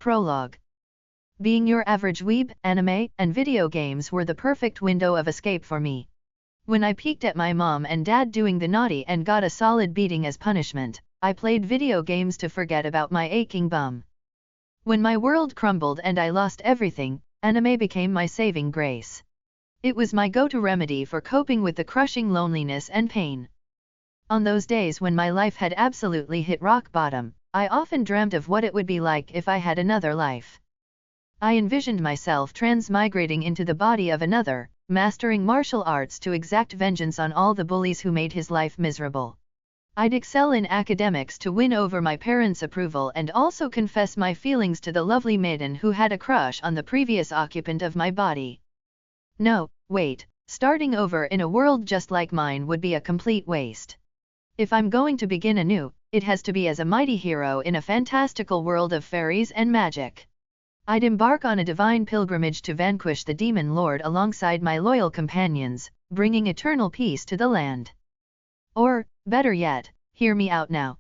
Prologue. Being your average weeb, anime, and video games were the perfect window of escape for me. When I peeked at my mom and dad doing the naughty and got a solid beating as punishment, I played video games to forget about my aching bum. When my world crumbled and I lost everything, anime became my saving grace. It was my go-to remedy for coping with the crushing loneliness and pain. On those days when my life had absolutely hit rock bottom, I often dreamt of what it would be like if I had another life. I envisioned myself transmigrating into the body of another, mastering martial arts to exact vengeance on all the bullies who made his life miserable. I'd excel in academics to win over my parents' approval and also confess my feelings to the lovely maiden who had a crush on the previous occupant of my body. No, wait, starting over in a world just like mine would be a complete waste. If I'm going to begin anew, it has to be as a mighty hero in a fantastical world of fairies and magic. I'd embark on a divine pilgrimage to vanquish the demon lord alongside my loyal companions, bringing eternal peace to the land. Or, better yet, hear me out now.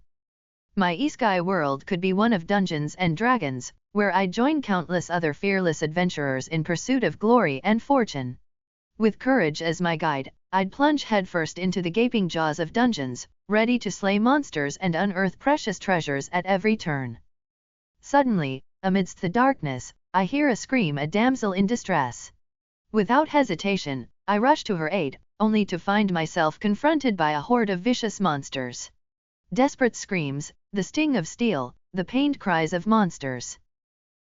My Isekai world could be one of Dungeons and Dragons, where I'd join countless other fearless adventurers in pursuit of glory and fortune. With courage as my guide, I'd plunge headfirst into the gaping jaws of dungeons, ready to slay monsters and unearth precious treasures at every turn. Suddenly, amidst the darkness, I hear a scream, a damsel in distress. Without hesitation, I rush to her aid, only to find myself confronted by a horde of vicious monsters. Desperate screams, the sting of steel, the pained cries of monsters.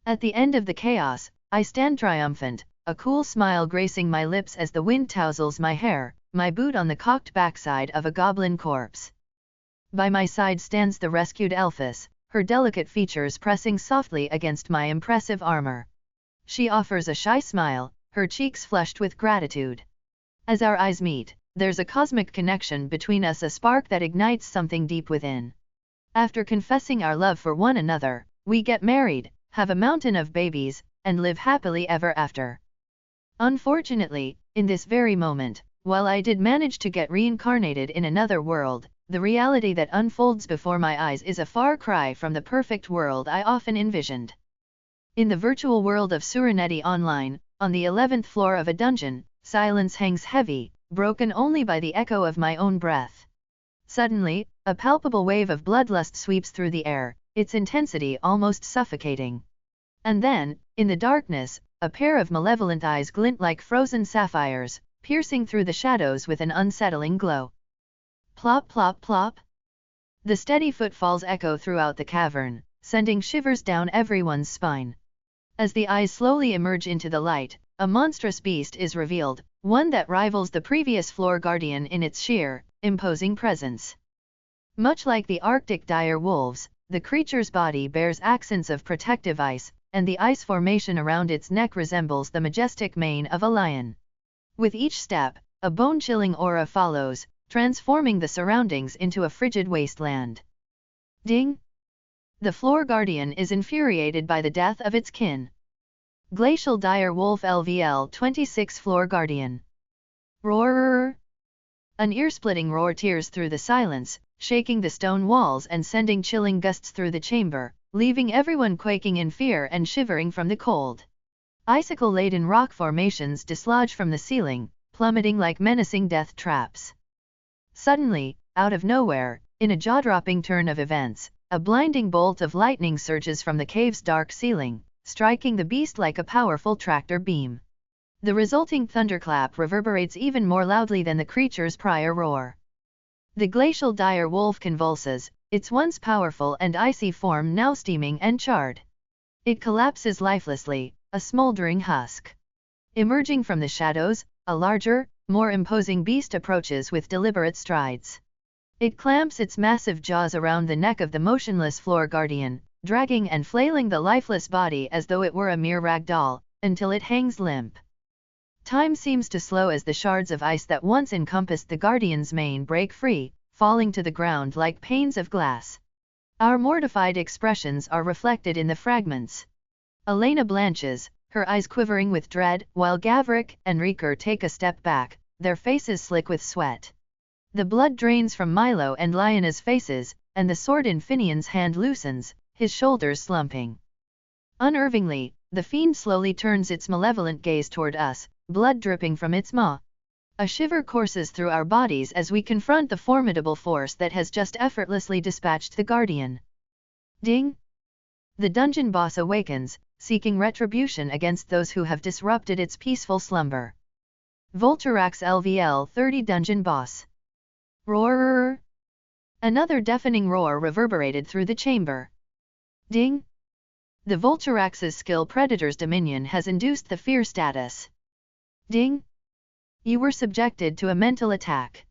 At the end of the chaos, I stand triumphant, a cool smile gracing my lips as the wind touzles my hair, my boot on the cocked backside of a goblin corpse. By my side stands the rescued Elphys, her delicate features pressing softly against my impressive armor. She offers a shy smile, her cheeks flushed with gratitude. As our eyes meet, there's a cosmic connection between us, a spark that ignites something deep within. After confessing our love for one another, we get married, have a mountain of babies, and live happily ever after. Unfortunately, in this very moment, while I did manage to get reincarnated in another world, the reality that unfolds before my eyes is a far cry from the perfect world I often envisioned. In the virtual world of Sehreneti Online, on the 11th floor of a dungeon, silence hangs heavy, broken only by the echo of my own breath. Suddenly, a palpable wave of bloodlust sweeps through the air, its intensity almost suffocating. And then, in the darkness, a pair of malevolent eyes glint like frozen sapphires, piercing through the shadows with an unsettling glow. Plop plop plop. The steady footfalls echo throughout the cavern, sending shivers down everyone's spine. As the eyes slowly emerge into the light, a monstrous beast is revealed, one that rivals the previous floor guardian in its sheer, imposing presence. Much like the Arctic dire wolves, the creature's body bears accents of protective ice, and the ice formation around its neck resembles the majestic mane of a lion. With each step, a bone-chilling aura follows, transforming the surroundings into a frigid wasteland. Ding! The floor guardian is infuriated by the death of its kin. Glacial dire wolf LVL 26 floor guardian. Roar! An ear-splitting roar tears through the silence, shaking the stone walls and sending chilling gusts through the chamber, leaving everyone quaking in fear and shivering from the cold. Icicle-laden rock formations dislodge from the ceiling, plummeting like menacing death traps. Suddenly, out of nowhere, in a jaw-dropping turn of events, a blinding bolt of lightning surges from the cave's dark ceiling, striking the beast like a powerful tractor beam. The resulting thunderclap reverberates even more loudly than the creature's prior roar. The glacial dire wolf convulses, its once powerful and icy form now steaming and charred. It collapses lifelessly, a smoldering husk. Emerging from the shadows, a larger, more imposing beast approaches with deliberate strides. It clamps its massive jaws around the neck of the motionless floor guardian, dragging and flailing the lifeless body as though it were a mere rag doll, until it hangs limp. Time seems to slow as the shards of ice that once encompassed the guardian's mane break free, falling to the ground like panes of glass. Our mortified expressions are reflected in the fragments. Elena blanches, her eyes quivering with dread, while Gavrik and Riker take a step back, their faces slick with sweat. The blood drains from Milo and Liona's faces, and the sword in Finian's hand loosens, his shoulders slumping. Unnervingly, the fiend slowly turns its malevolent gaze toward us, blood dripping from its maw. A shiver courses through our bodies as we confront the formidable force that has just effortlessly dispatched the Guardian. Ding! The dungeon boss awakens, seeking retribution against those who have disrupted its peaceful slumber. Volturax LVL 30 Dungeon Boss. Roar! Another deafening roar reverberated through the chamber. Ding! The Volturax's skill Predator's Dominion has induced the fear status. Ding! You were subjected to a mental attack.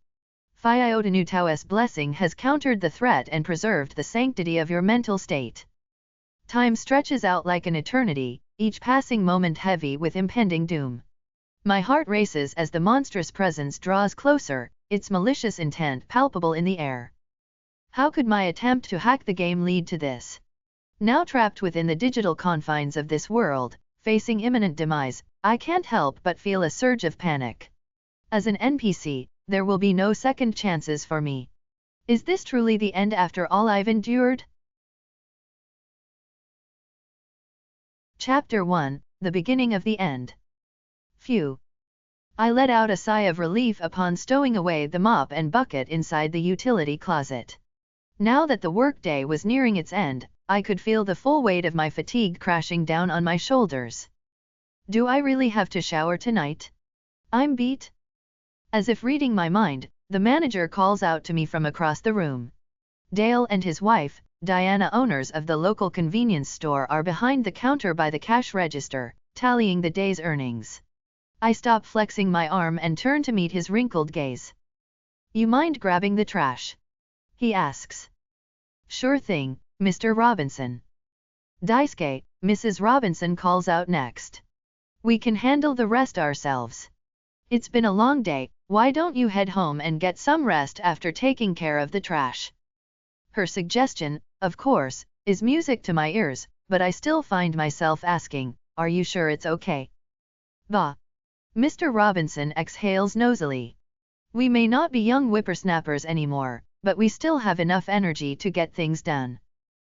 Phiotenutau's blessing has countered the threat and preserved the sanctity of your mental state. Time stretches out like an eternity, each passing moment heavy with impending doom. My heart races as the monstrous presence draws closer, its malicious intent palpable in the air. How could my attempt to hack the game lead to this? Now trapped within the digital confines of this world, facing imminent demise, I can't help but feel a surge of panic. As an NPC, there will be no second chances for me. Is this truly the end after all I've endured? Chapter 1, The Beginning of the End. Phew. I let out a sigh of relief upon stowing away the mop and bucket inside the utility closet. Now that the workday was nearing its end, I could feel the full weight of my fatigue crashing down on my shoulders. Do I really have to shower tonight? I'm beat. As if reading my mind, the manager calls out to me from across the room. Dale and his wife, Diana, owners of the local convenience store, are behind the counter by the cash register, tallying the day's earnings. I stop flexing my arm and turn to meet his wrinkled gaze. You mind grabbing the trash? He asks. Sure thing, Mr. Robinson. Daisuke, Mrs. Robinson calls out next. We can handle the rest ourselves. It's been a long day, why don't you head home and get some rest after taking care of the trash? Her suggestion, of course, is music to my ears, but I still find myself asking, are you sure it's okay? Bah. Mr. Robinson exhales nosily. We may not be young whippersnappers anymore, but we still have enough energy to get things done.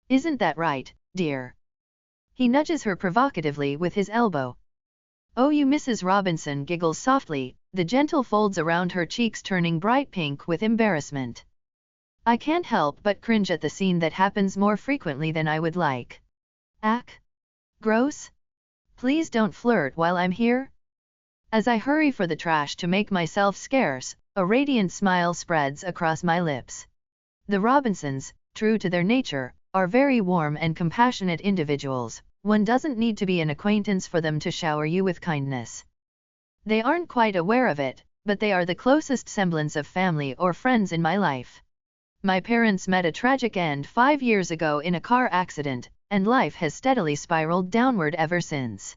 Isn't that right, dear? He nudges her provocatively with his elbow. Oh, you Mrs. Robinson giggles softly, the gentle folds around her cheeks turning bright pink with embarrassment. I can't help but cringe at the scene that happens more frequently than I would like. Ack? Gross? Please don't flirt while I'm here. As I hurry for the trash to make myself scarce, a radiant smile spreads across my lips. The Robinsons, true to their nature, are very warm and compassionate individuals. One doesn't need to be an acquaintance for them to shower you with kindness. They aren't quite aware of it, but they are the closest semblance of family or friends in my life. My parents met a tragic end 5 years ago in a car accident, and life has steadily spiraled downward ever since.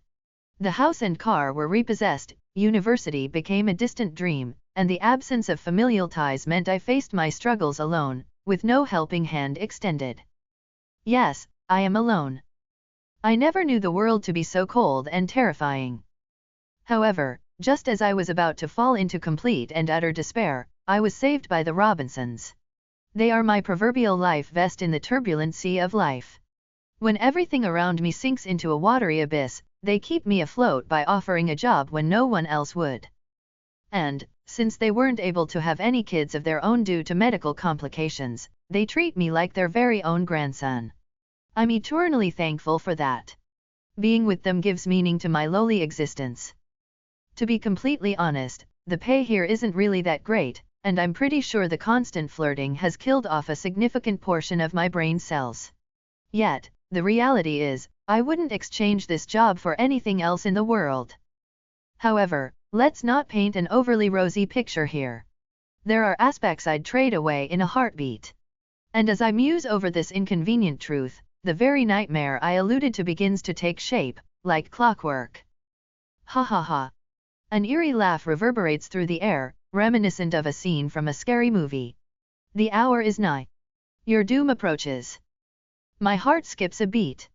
The house and car were repossessed, university became a distant dream, and the absence of familial ties meant I faced my struggles alone, with no helping hand extended. Yes, I am alone. I never knew the world to be so cold and terrifying. However, just as I was about to fall into complete and utter despair, I was saved by the Robinsons. They are my proverbial life vest in the turbulent sea of life. When everything around me sinks into a watery abyss, they keep me afloat by offering a job when no one else would. And, since they weren't able to have any kids of their own due to medical complications, they treat me like their very own grandson. I'm eternally thankful for that. Being with them gives meaning to my lowly existence. To be completely honest, the pay here isn't really that great, and I'm pretty sure the constant flirting has killed off a significant portion of my brain cells. Yet, the reality is, I wouldn't exchange this job for anything else in the world. However, let's not paint an overly rosy picture here. There are aspects I'd trade away in a heartbeat. And as I muse over this inconvenient truth, the very nightmare I alluded to begins to take shape, like clockwork. Ha ha ha. An eerie laugh reverberates through the air, reminiscent of a scene from a scary movie. The hour is nigh. Your doom approaches. My heart skips a beat.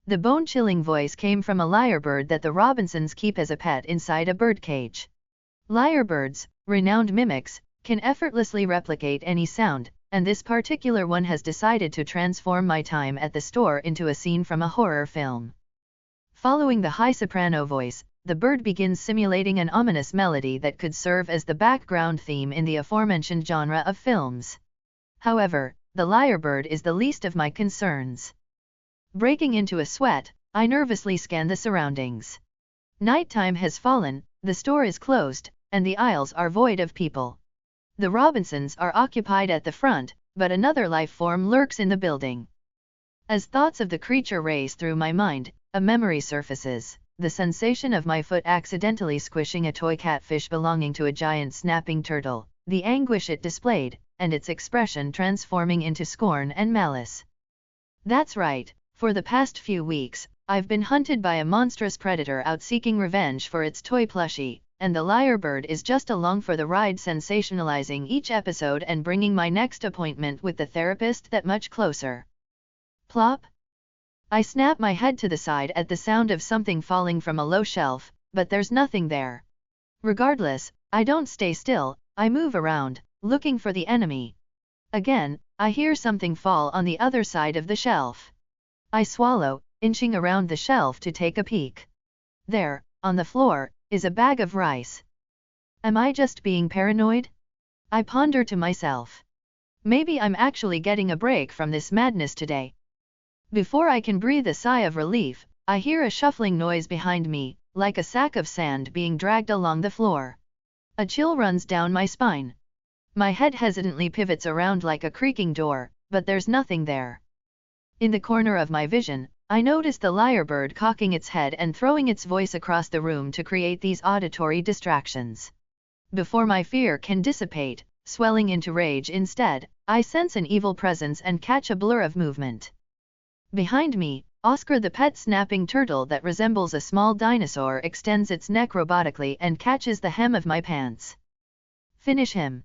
The bone-chilling voice came from a lyrebird that the Robinsons keep as a pet inside a birdcage. Lyrebirds, renowned mimics, can effortlessly replicate any sound, and this particular one has decided to transform my time at the store into a scene from a horror film. Following the high soprano voice, the bird begins simulating an ominous melody that could serve as the background theme in the aforementioned genre of films. However, the lyrebird is the least of my concerns. Breaking into a sweat, I nervously scan the surroundings. Nighttime has fallen, the store is closed, and the aisles are void of people. The Robinsons are occupied at the front, but another life form lurks in the building. As thoughts of the creature race through my mind, a memory surfaces, the sensation of my foot accidentally squishing a toy catfish belonging to a giant snapping turtle, the anguish it displayed, and its expression transforming into scorn and malice. That's right, for the past few weeks, I've been hunted by a monstrous predator out seeking revenge for its toy plushie, and the lyrebird is just along for the ride, sensationalizing each episode and bringing my next appointment with the therapist that much closer. Plop! I snap my head to the side at the sound of something falling from a low shelf, but there's nothing there. Regardless, I don't stay still, I move around, looking for the enemy. Again, I hear something fall on the other side of the shelf. I swallow, inching around the shelf to take a peek. There, on the floor, is a bag of rice. Am I just being paranoid? I ponder to myself. Maybe I'm actually getting a break from this madness today. Before I can breathe a sigh of relief, I hear a shuffling noise behind me, like a sack of sand being dragged along the floor. A chill runs down my spine. My head hesitantly pivots around like a creaking door, but there's nothing there. In the corner of my vision, I notice the lyrebird cocking its head and throwing its voice across the room to create these auditory distractions. Before my fear can dissipate, swelling into rage instead, I sense an evil presence and catch a blur of movement. Behind me, Oscar the pet snapping turtle that resembles a small dinosaur extends its neck robotically and catches the hem of my pants. Finish him.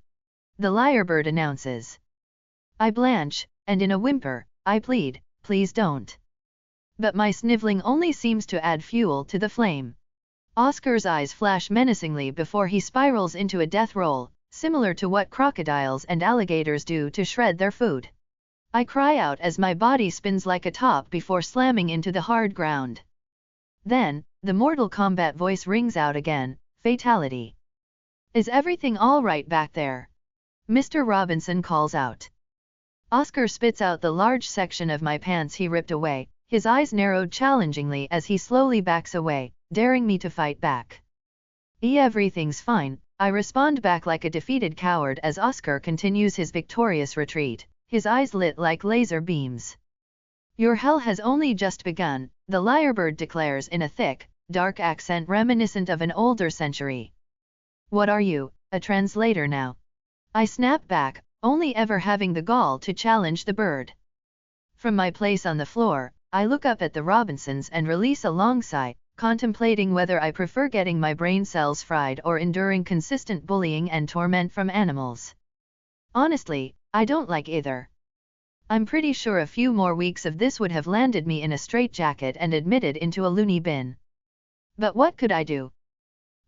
The lyrebird announces. I blanch, and in a whimper, I plead, please don't. But my sniveling only seems to add fuel to the flame. Oscar's eyes flash menacingly before he spirals into a death roll, similar to what crocodiles and alligators do to shred their food. I cry out as my body spins like a top before slamming into the hard ground. Then, the Mortal Kombat voice rings out again, fatality. Is everything all right back there? Mr. Robinson calls out. Oscar spits out the large section of my pants he ripped away, his eyes narrowed challengingly as he slowly backs away, daring me to fight back. Everything's fine, I respond back like a defeated coward as Oscar continues his victorious retreat, his eyes lit like laser beams. Your hell has only just begun, the lyrebird declares in a thick, dark accent reminiscent of an older century. What are you, a translator now? I snap back, only ever having the gall to challenge the bird. From my place on the floor, I look up at the Robinsons and release a long sigh, contemplating whether I prefer getting my brain cells fried or enduring consistent bullying and torment from animals. Honestly, I don't like either. I'm pretty sure a few more weeks of this would have landed me in a straitjacket and admitted into a loony bin. But what could I do?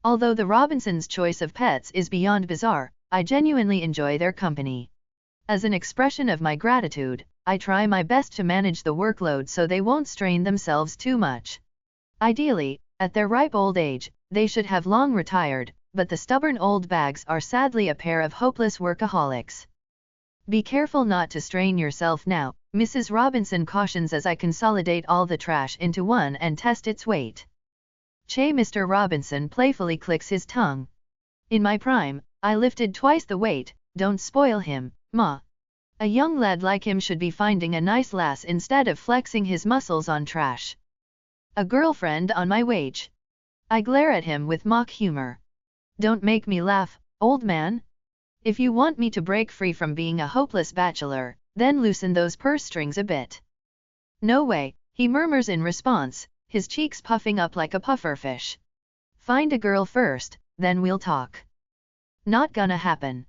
Although the Robinsons' choice of pets is beyond bizarre, I genuinely enjoy their company. As an expression of my gratitude, I try my best to manage the workload so they won't strain themselves too much. Ideally, at their ripe old age, they should have long retired, but the stubborn old bags are sadly a pair of hopeless workaholics. Be careful not to strain yourself now, Mrs. Robinson cautions as I consolidate all the trash into one and test its weight. Che, Mr. Robinson playfully clicks his tongue. In my prime, I lifted twice the weight, don't spoil him, ma. A young lad like him should be finding a nice lass instead of flexing his muscles on trash. A girlfriend on my wage. I glare at him with mock humor. Don't make me laugh, old man. If you want me to break free from being a hopeless bachelor, then loosen those purse strings a bit. No way, he murmurs in response, his cheeks puffing up like a pufferfish. Find a girl first, then we'll talk. Not gonna happen.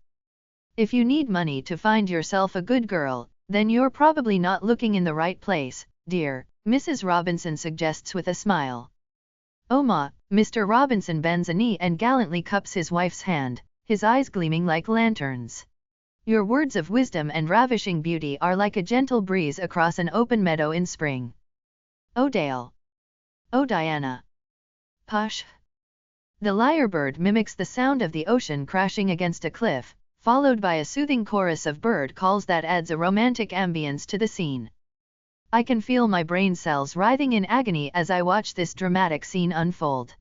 If you need money to find yourself a good girl, then you're probably not looking in the right place, dear, Mrs. Robinson suggests with a smile. Oh ma, Mr. Robinson bends a knee and gallantly cups his wife's hand, his eyes gleaming like lanterns. Your words of wisdom and ravishing beauty are like a gentle breeze across an open meadow in spring. Oh Dale. Oh Diana. Push. The lyrebird mimics the sound of the ocean crashing against a cliff, followed by a soothing chorus of bird calls that adds a romantic ambience to the scene. I can feel my brain cells writhing in agony as I watch this dramatic scene unfold.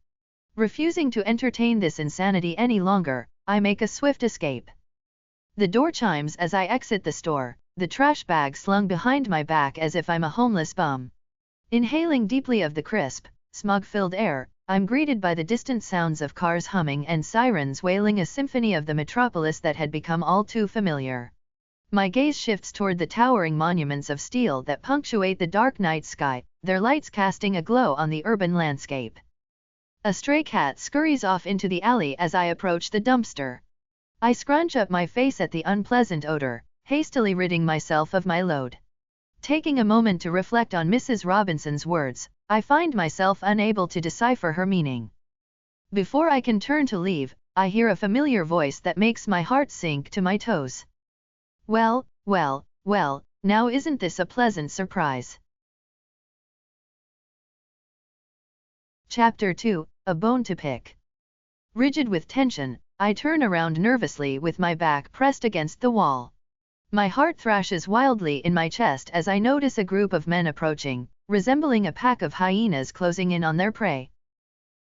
Refusing to entertain this insanity any longer, I make a swift escape. The door chimes as I exit the store, the trash bag slung behind my back as if I'm a homeless bum. Inhaling deeply of the crisp, smog-filled air, I'm greeted by the distant sounds of cars humming and sirens wailing, a symphony of the metropolis that had become all too familiar. My gaze shifts toward the towering monuments of steel that punctuate the dark night sky, their lights casting a glow on the urban landscape. A stray cat scurries off into the alley as I approach the dumpster. I scrunch up my face at the unpleasant odor, hastily ridding myself of my load. Taking a moment to reflect on Mrs. Robinson's words, I find myself unable to decipher her meaning. Before I can turn to leave, I hear a familiar voice that makes my heart sink to my toes. Well, now isn't this a pleasant surprise? Chapter 2, A Bone to Pick. Rigid with tension, I turn around nervously with my back pressed against the wall. My heart thrashes wildly in my chest as I notice a group of men approaching, resembling a pack of hyenas closing in on their prey.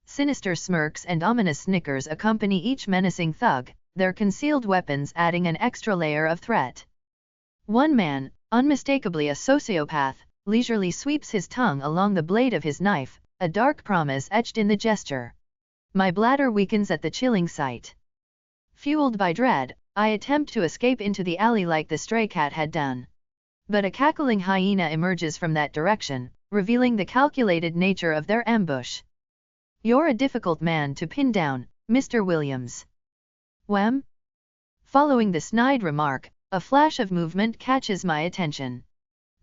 Sinister smirks and ominous snickers accompany each menacing thug, their concealed weapons adding an extra layer of threat. One man, unmistakably a sociopath, leisurely sweeps his tongue along the blade of his knife, a dark promise etched in the gesture. My bladder weakens at the chilling sight. Fueled by dread, I attempt to escape into the alley like the stray cat had done. But a cackling hyena emerges from that direction, revealing the calculated nature of their ambush. You're a difficult man to pin down, Mr. Williams. Wham! Following the snide remark, a flash of movement catches my attention.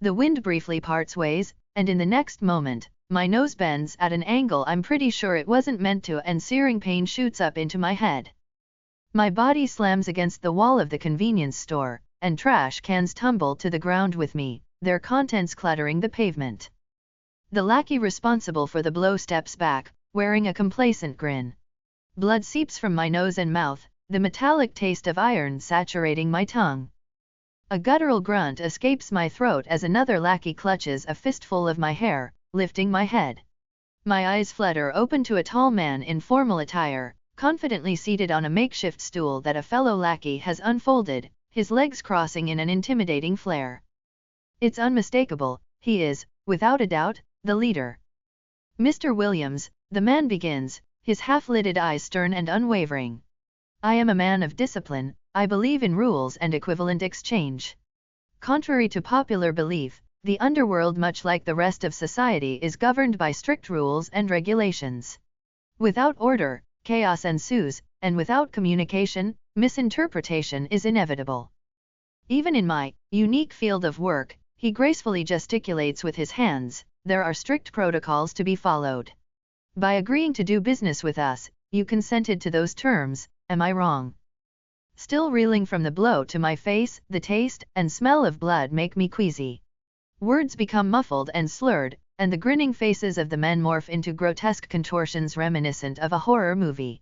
The wind briefly parts ways, and in the next moment, my nose bends at an angle I'm pretty sure it wasn't meant to, and searing pain shoots up into my head. My body slams against the wall of the convenience store, and trash cans tumble to the ground with me, their contents clattering the pavement. The lackey responsible for the blow steps back, wearing a complacent grin. Blood seeps from my nose and mouth, the metallic taste of iron saturating my tongue. A guttural grunt escapes my throat as another lackey clutches a fistful of my hair, lifting my head. My eyes flutter open to a tall man in formal attire, confidently seated on a makeshift stool that a fellow lackey has unfolded, his legs crossing in an intimidating flare. It's unmistakable, he is, without a doubt, the leader. Mr. Williams, the man begins, his half-lidded eyes stern and unwavering. I am a man of discipline, I believe in rules and equivalent exchange. Contrary to popular belief, the underworld, much like the rest of society, is governed by strict rules and regulations. Without order, chaos ensues, and without communication, misinterpretation is inevitable. Even in my unique field of work, he gracefully gesticulates with his hands, there are strict protocols to be followed. By agreeing to do business with us, you consented to those terms, am I wrong? Still reeling from the blow to my face, the taste and smell of blood make me queasy. Words become muffled and slurred, and the grinning faces of the men morph into grotesque contortions reminiscent of a horror movie.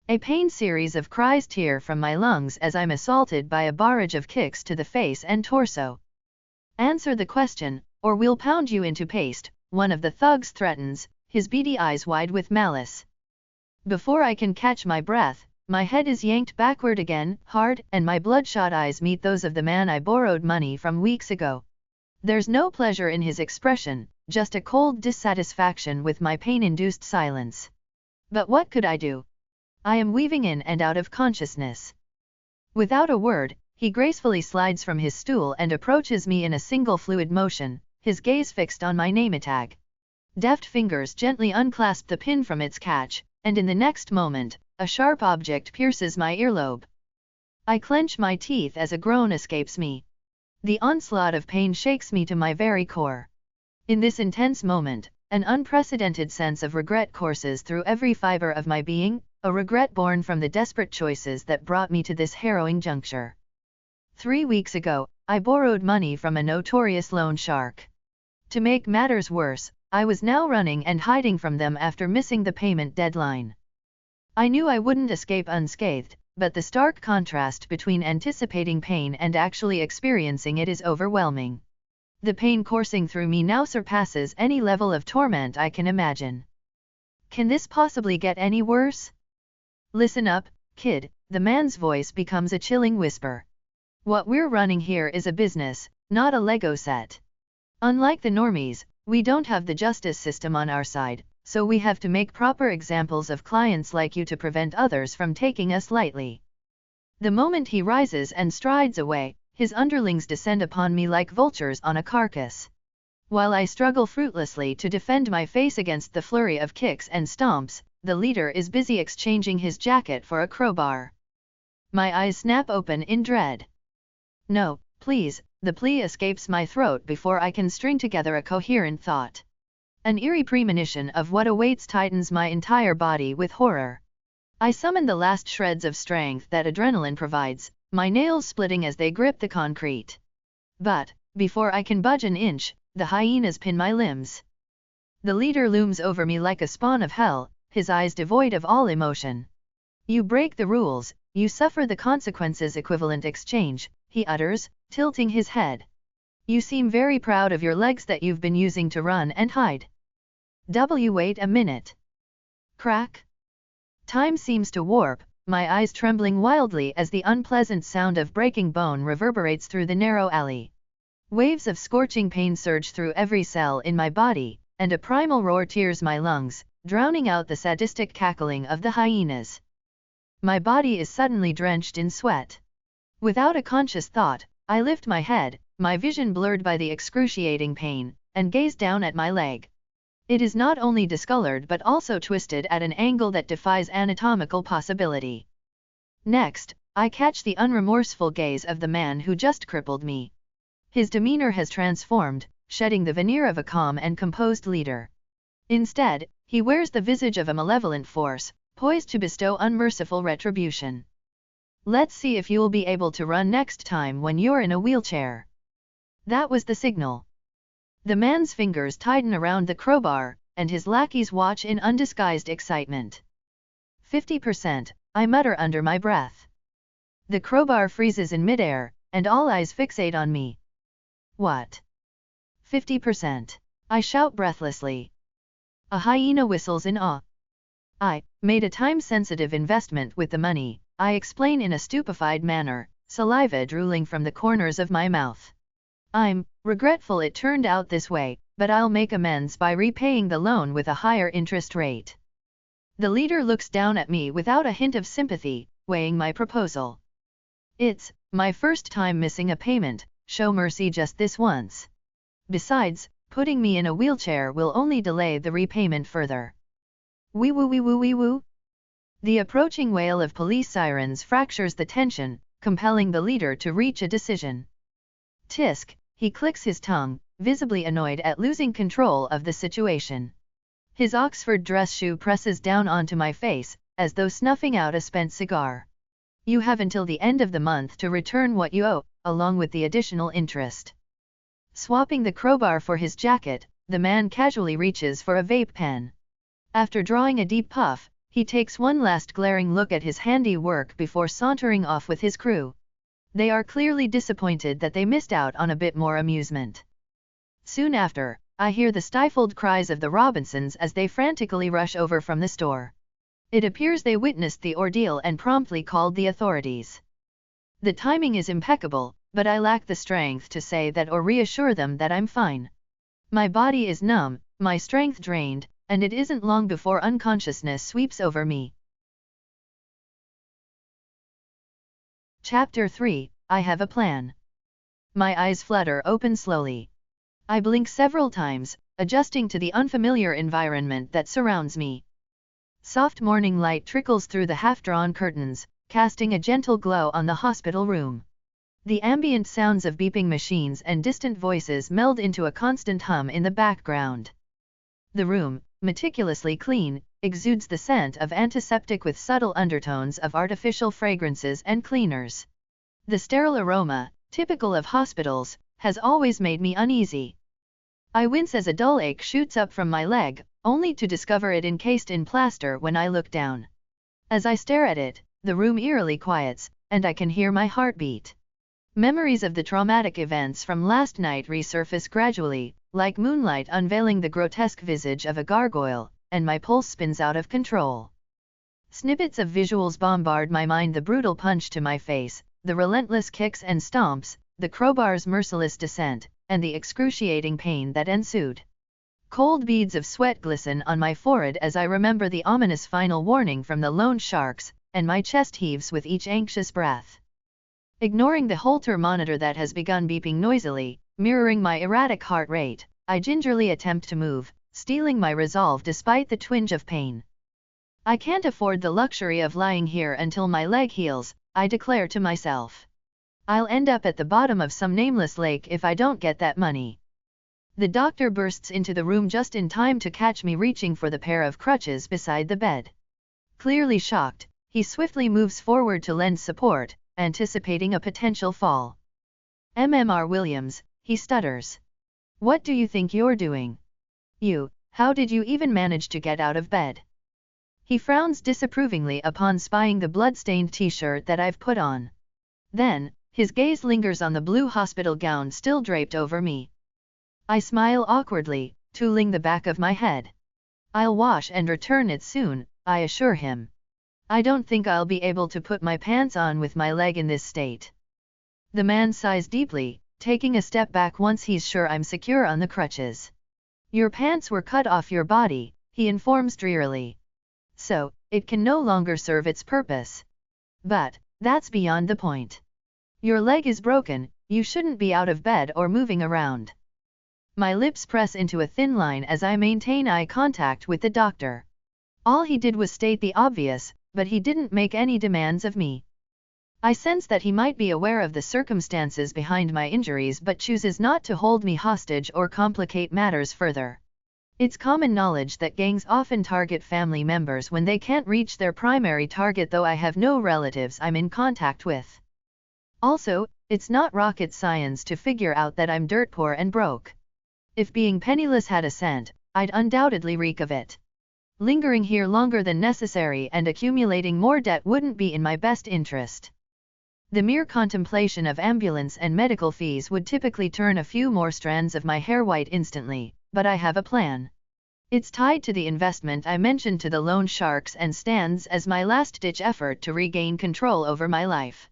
A pained series of cries tear from my lungs as I'm assaulted by a barrage of kicks to the face and torso. Answer the question, or we'll pound you into paste, one of the thugs threatens, his beady eyes wide with malice. Before I can catch my breath, my head is yanked backward again, hard, and my bloodshot eyes meet those of the man I borrowed money from weeks ago. There's no pleasure in his expression, just a cold dissatisfaction with my pain-induced silence. But what could I do? I am weaving in and out of consciousness. Without a word, he gracefully slides from his stool and approaches me in a single fluid motion, his gaze fixed on my name tag. Deft fingers gently unclasp the pin from its catch, and in the next moment, a sharp object pierces my earlobe. I clench my teeth as a groan escapes me. The onslaught of pain shakes me to my very core. In this intense moment, an unprecedented sense of regret courses through every fiber of my being, a regret born from the desperate choices that brought me to this harrowing juncture. 3 weeks ago, I borrowed money from a notorious loan shark. To make matters worse, I was now running and hiding from them after missing the payment deadline. I knew I wouldn't escape unscathed, but the stark contrast between anticipating pain and actually experiencing it is overwhelming. The pain coursing through me now surpasses any level of torment I can imagine. Can this possibly get any worse? Listen up, kid, the man's voice becomes a chilling whisper. What we're running here is a business, not a Lego set. Unlike the normies, we don't have the justice system on our side, so we have to make proper examples of clients like you to prevent others from taking us lightly. The moment he rises and strides away, his underlings descend upon me like vultures on a carcass. While I struggle fruitlessly to defend my face against the flurry of kicks and stomps, the leader is busy exchanging his jacket for a crowbar. My eyes snap open in dread. No, please, the plea escapes my throat before I can string together a coherent thought. An eerie premonition of what awaits tightens my entire body with horror. I summon the last shreds of strength that adrenaline provides, my nails splitting as they grip the concrete. But, before I can budge an inch, the hyenas pin my limbs. The leader looms over me like a spawn of hell, his eyes devoid of all emotion. You break the rules, you suffer the consequences. Equivalent exchange, he utters, tilting his head. You seem very proud of your legs that you've been using to run and hide. Wait a minute. Crack. Time seems to warp, my eyes trembling wildly as the unpleasant sound of breaking bone reverberates through the narrow alley. Waves of scorching pain surge through every cell in my body, and a primal roar tears my lungs, drowning out the sadistic cackling of the hyenas. My body is suddenly drenched in sweat. Without a conscious thought, I lift my head, my vision blurred by the excruciating pain, and gaze down at my leg. It is not only discolored but also twisted at an angle that defies anatomical possibility. Next, I catch the unremorseful gaze of the man who just crippled me. His demeanor has transformed, shedding the veneer of a calm and composed leader. Instead, he wears the visage of a malevolent force, poised to bestow unmerciful retribution. Let's see if you'll be able to run next time when you're in a wheelchair. That was the signal. The man's fingers tighten around the crowbar, and his lackeys watch in undisguised excitement. 50%, I mutter under my breath. The crowbar freezes in midair, and all eyes fixate on me. What? 50%, I shout breathlessly. A hyena whistles in awe. I made a time-sensitive investment with the money, I explain in a stupefied manner, saliva drooling from the corners of my mouth. I'm regretful it turned out this way, but I'll make amends by repaying the loan with a higher interest rate. The leader looks down at me without a hint of sympathy, weighing my proposal. It's my first time missing a payment, show mercy just this once. Besides, putting me in a wheelchair will only delay the repayment further. Wee woo wee woo wee woo. The approaching wail of police sirens fractures the tension, compelling the leader to reach a decision. Tisk, he clicks his tongue, visibly annoyed at losing control of the situation. His Oxford dress shoe presses down onto my face, as though snuffing out a spent cigar. You have until the end of the month to return what you owe, along with the additional interest. Swapping the crowbar for his jacket, the man casually reaches for a vape pen. After drawing a deep puff, he takes one last glaring look at his handiwork before sauntering off with his crew. They are clearly disappointed that they missed out on a bit more amusement. Soon after, I hear the stifled cries of the Robinsons as they frantically rush over from the store. It appears they witnessed the ordeal and promptly called the authorities. The timing is impeccable, but I lack the strength to say that or reassure them that I'm fine. My body is numb, my strength drained, and it isn't long before unconsciousness sweeps over me. Chapter 3, I have a plan. My eyes flutter open slowly. I blink several times, adjusting to the unfamiliar environment that surrounds me. Soft morning light trickles through the half-drawn curtains, casting a gentle glow on the hospital room. The ambient sounds of beeping machines and distant voices meld into a constant hum in the background. The room, meticulously clean, exudes the scent of antiseptic with subtle undertones of artificial fragrances and cleaners. The sterile aroma, typical of hospitals, has always made me uneasy. I wince as a dull ache shoots up from my leg, only to discover it encased in plaster when I look down. As I stare at it, the room eerily quiets, and I can hear my heartbeat. Memories of the traumatic events from last night resurface gradually, like moonlight unveiling the grotesque visage of a gargoyle, and my pulse spins out of control. Snippets of visuals bombard my mind: the brutal punch to my face, the relentless kicks and stomps, the crowbar's merciless descent, and the excruciating pain that ensued. Cold beads of sweat glisten on my forehead as I remember the ominous final warning from the loan sharks, and my chest heaves with each anxious breath. Ignoring the Holter monitor that has begun beeping noisily, mirroring my erratic heart rate, I gingerly attempt to move, steeling my resolve despite the twinge of pain. I can't afford the luxury of lying here until my leg heals, I declare to myself. I'll end up at the bottom of some nameless lake if I don't get that money. The doctor bursts into the room just in time to catch me reaching for the pair of crutches beside the bed. Clearly shocked, he swiftly moves forward to lend support, anticipating a potential fall. "MMR Williams," he stutters. "What do you think you're doing? How did you even manage to get out of bed?" He frowns disapprovingly upon spying the blood-stained t-shirt that I've put on. Then, his gaze lingers on the blue hospital gown still draped over me. I smile awkwardly, tooling the back of my head. "I'll wash and return it soon," I assure him. "I don't think I'll be able to put my pants on with my leg in this state." The man sighs deeply, taking a step back once he's sure I'm secure on the crutches. "Your pants were cut off your body," he informs drearily. "So, it can no longer serve its purpose. But, that's beyond the point. Your leg is broken, you shouldn't be out of bed or moving around." My lips press into a thin line as I maintain eye contact with the doctor. All he did was state the obvious, but he didn't make any demands of me. I sense that he might be aware of the circumstances behind my injuries but chooses not to hold me hostage or complicate matters further. It's common knowledge that gangs often target family members when they can't reach their primary target, though I have no relatives I'm in contact with. Also, it's not rocket science to figure out that I'm dirt poor and broke. If being penniless had a scent, I'd undoubtedly reek of it. Lingering here longer than necessary and accumulating more debt wouldn't be in my best interest. The mere contemplation of ambulance and medical fees would typically turn a few more strands of my hair white instantly, but I have a plan. It's tied to the investment I mentioned to the loan sharks and stands as my last-ditch effort to regain control over my life.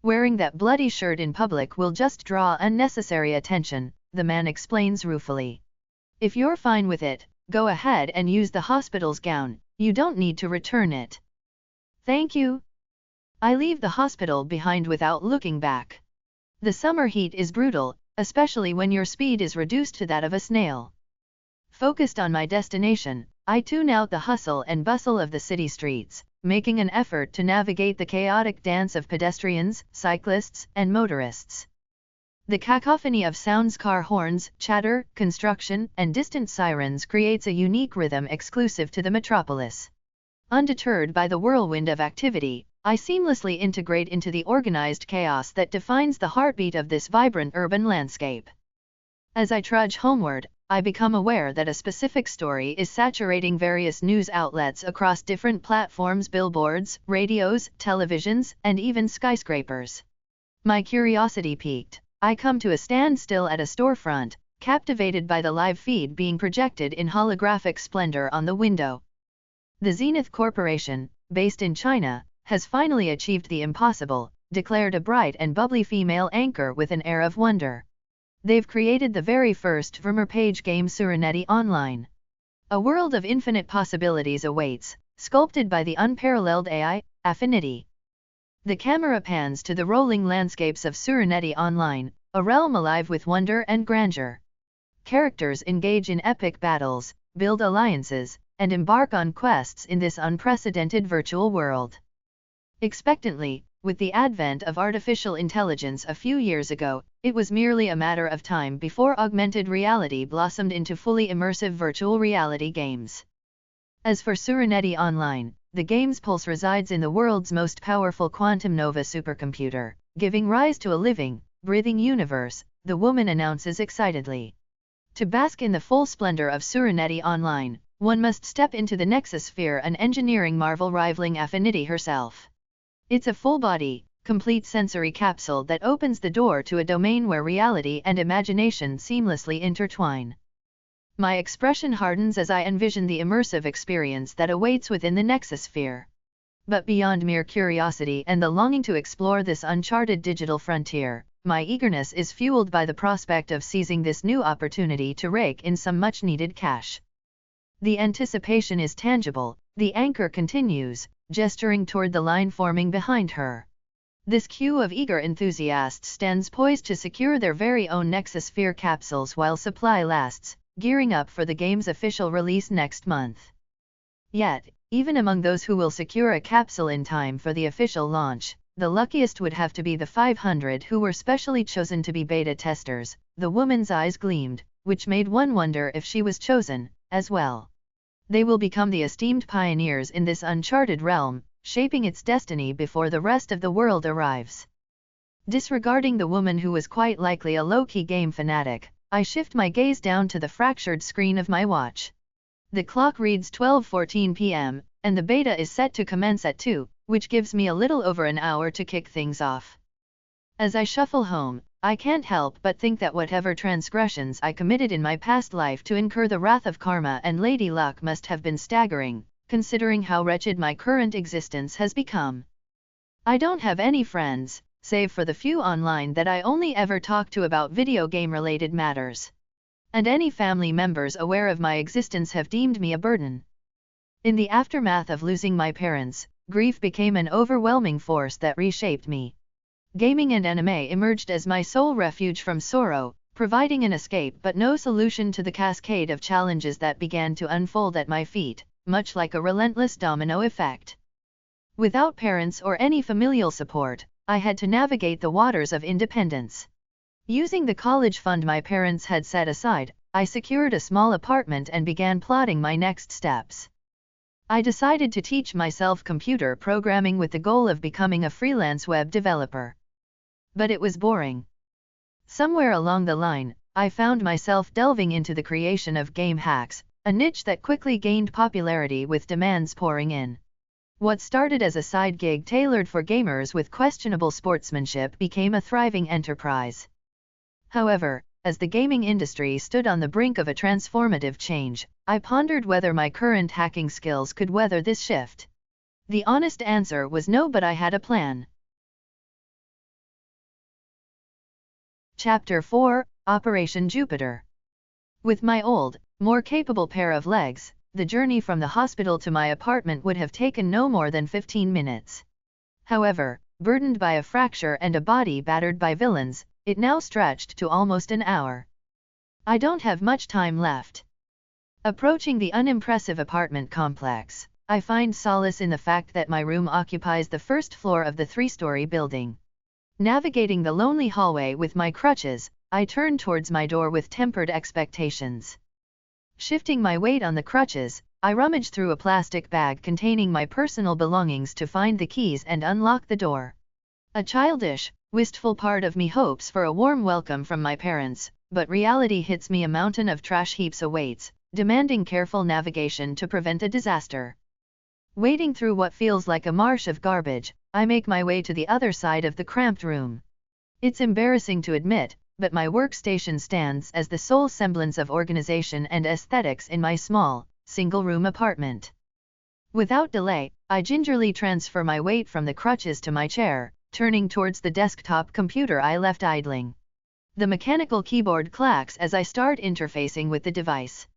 Wearing that bloody shirt in public will just draw unnecessary attention, the man explains ruefully. If you're fine with it, go ahead and use the hospital's gown, you don't need to return it. Thank you. I leave the hospital behind without looking back. The summer heat is brutal, especially when your speed is reduced to that of a snail. Focused on my destination, I tune out the hustle and bustle of the city streets, making an effort to navigate the chaotic dance of pedestrians, cyclists, and motorists. The cacophony of sounds, car horns, chatter, construction, and distant sirens creates a unique rhythm exclusive to the metropolis. Undeterred by the whirlwind of activity, I seamlessly integrate into the organized chaos that defines the heartbeat of this vibrant urban landscape. As I trudge homeward, I become aware that a specific story is saturating various news outlets across different platforms: billboards, radios, televisions, and even skyscrapers. My curiosity piqued, I come to a standstill at a storefront, captivated by the live feed being projected in holographic splendor on the window. The Zenith Corporation, based in China, has finally achieved the impossible, declared a bright and bubbly female anchor with an air of wonder. They've created the very first VRMMORPG game, Sehreneti Online. A world of infinite possibilities awaits, sculpted by the unparalleled AI, Affinity. The camera pans to the rolling landscapes of Sehreneti Online, a realm alive with wonder and grandeur. Characters engage in epic battles, build alliances, and embark on quests in this unprecedented virtual world. Expectantly, with the advent of artificial intelligence a few years ago, it was merely a matter of time before augmented reality blossomed into fully immersive virtual reality games. As for Sehreneti Online, the game's pulse resides in the world's most powerful quantum nova supercomputer, giving rise to a living, breathing universe, the woman announces excitedly. To bask in the full splendor of Sehreneti Online, one must step into the nexus sphere, an engineering marvel rivaling Affinity herself. It's a full-body, complete sensory capsule that opens the door to a domain where reality and imagination seamlessly intertwine. My expression hardens as I envision the immersive experience that awaits within the nexus sphere. But beyond mere curiosity and the longing to explore this uncharted digital frontier, my eagerness is fueled by the prospect of seizing this new opportunity to rake in some much-needed cash. The anticipation is tangible, the anchor continues, gesturing toward the line forming behind her. This queue of eager enthusiasts stands poised to secure their very own Nexus Sphere capsules while supply lasts, gearing up for the game's official release next month. Yet, even among those who will secure a capsule in time for the official launch, the luckiest would have to be the 500 who were specially chosen to be beta testers. The woman's eyes gleamed, which made one wonder if she was chosen, as well. They will become the esteemed pioneers in this uncharted realm, shaping its destiny before the rest of the world arrives. Disregarding the woman who was quite likely a low-key game fanatic, I shift my gaze down to the fractured screen of my watch. The clock reads 12:14 p.m., and the beta is set to commence at 2, which gives me a little over an hour to kick things off. As I shuffle home, I can't help but think that whatever transgressions I committed in my past life to incur the wrath of karma and Lady Luck must have been staggering, considering how wretched my current existence has become. I don't have any friends, save for the few online that I only ever talk to about video game-related matters. And any family members aware of my existence have deemed me a burden. In the aftermath of losing my parents, grief became an overwhelming force that reshaped me. Gaming and anime emerged as my sole refuge from sorrow, providing an escape but no solution to the cascade of challenges that began to unfold at my feet, much like a relentless domino effect. Without parents or any familial support, I had to navigate the waters of independence. Using the college fund my parents had set aside, I secured a small apartment and began plotting my next steps. I decided to teach myself computer programming with the goal of becoming a freelance web developer. But it was boring. Somewhere along the line, I found myself delving into the creation of game hacks, a niche that quickly gained popularity with demands pouring in. What started as a side gig tailored for gamers with questionable sportsmanship became a thriving enterprise. However, as the gaming industry stood on the brink of a transformative change, I pondered whether my current hacking skills could weather this shift. The honest answer was no, but I had a plan. Chapter 4, Operation Jupiter. With my old, more capable pair of legs, the journey from the hospital to my apartment would have taken no more than 15 minutes. However, burdened by a fracture and a body battered by villains, it now stretched to almost an hour. I don't have much time left. Approaching the unimpressive apartment complex, I find solace in the fact that my room occupies the first floor of the three-story building. Navigating the lonely hallway with my crutches, I turn towards my door with tempered expectations. Shifting my weight on the crutches, I rummage through a plastic bag containing my personal belongings to find the keys and unlock the door. A childish, wistful part of me hopes for a warm welcome from my parents, but reality hits me. A mountain of trash heaps awaits, demanding careful navigation to prevent a disaster. Wading through what feels like a marsh of garbage, I make my way to the other side of the cramped room. It's embarrassing to admit, but my workstation stands as the sole semblance of organization and aesthetics in my small, single-room apartment. Without delay, I gingerly transfer my weight from the crutches to my chair, turning towards the desktop computer I left idling. The mechanical keyboard clacks as I start interfacing with the device.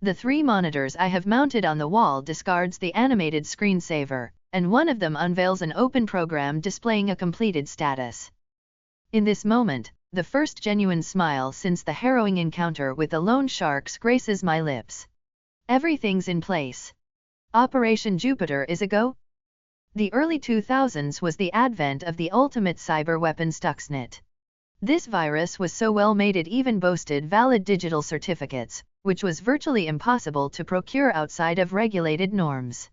The 3 monitors I have mounted on the wall discards the animated screensaver, and one of them unveils an open program displaying a completed status. In this moment, the first genuine smile since the harrowing encounter with the loan sharks graces my lips. Everything's in place. Operation Jupiter is a go? The early 2000s was the advent of the ultimate cyber weapon Stuxnet. This virus was so well made it even boasted valid digital certificates, which was virtually impossible to procure outside of regulated norms.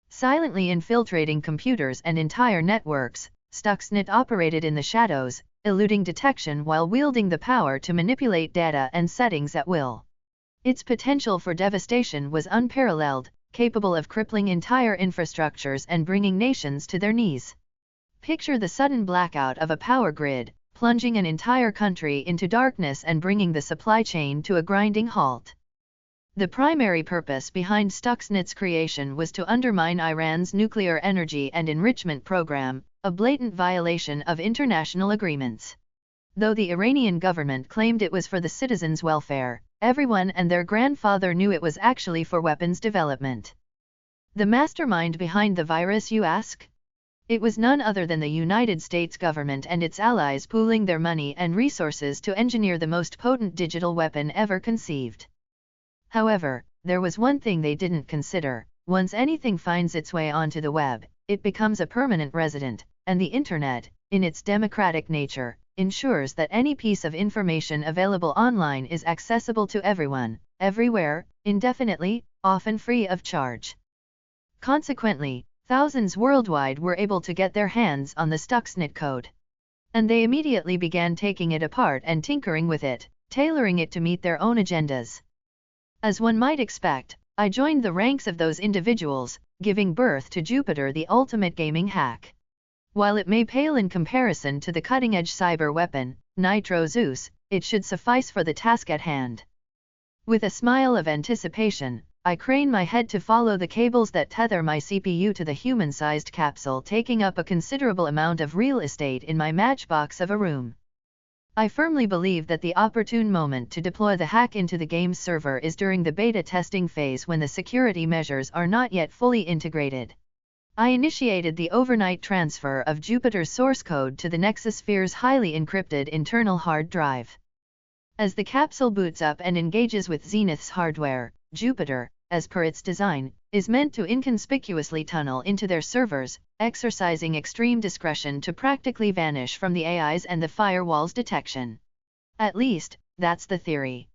Silently infiltrating computers and entire networks, Stuxnet operated in the shadows, eluding detection while wielding the power to manipulate data and settings at will. Its potential for devastation was unparalleled, capable of crippling entire infrastructures and bringing nations to their knees. Picture the sudden blackout of a power grid, plunging an entire country into darkness and bringing the supply chain to a grinding halt. The primary purpose behind Stuxnet's creation was to undermine Iran's nuclear energy and enrichment program, a blatant violation of international agreements. Though the Iranian government claimed it was for the citizens' welfare, everyone and their grandfather knew it was actually for weapons development. The mastermind behind the virus, you ask? It was none other than the United States government and its allies pooling their money and resources to engineer the most potent digital weapon ever conceived. However, there was one thing they didn't consider: once anything finds its way onto the web, it becomes a permanent resident, and the Internet, in its democratic nature, ensures that any piece of information available online is accessible to everyone, everywhere, indefinitely, often free of charge. Consequently, thousands worldwide were able to get their hands on the Stuxnet code. And they immediately began taking it apart and tinkering with it, tailoring it to meet their own agendas. As one might expect, I joined the ranks of those individuals, giving birth to Jupiter, the ultimate gaming hack. While it may pale in comparison to the cutting-edge cyber weapon, Nitro Zeus, it should suffice for the task at hand. With a smile of anticipation, I crane my head to follow the cables that tether my CPU to the human-sized capsule, taking up a considerable amount of real estate in my matchbox of a room. I firmly believe that the opportune moment to deploy the hack into the game's server is during the beta testing phase, when the security measures are not yet fully integrated. I initiated the overnight transfer of Jupiter's source code to the Nexusphere's highly encrypted internal hard drive. As the capsule boots up and engages with Zenith's hardware, Jupiter, as per its design, is meant to inconspicuously tunnel into their servers, exercising extreme discretion to practically vanish from the AI's and the firewall's detection. At least, that's the theory.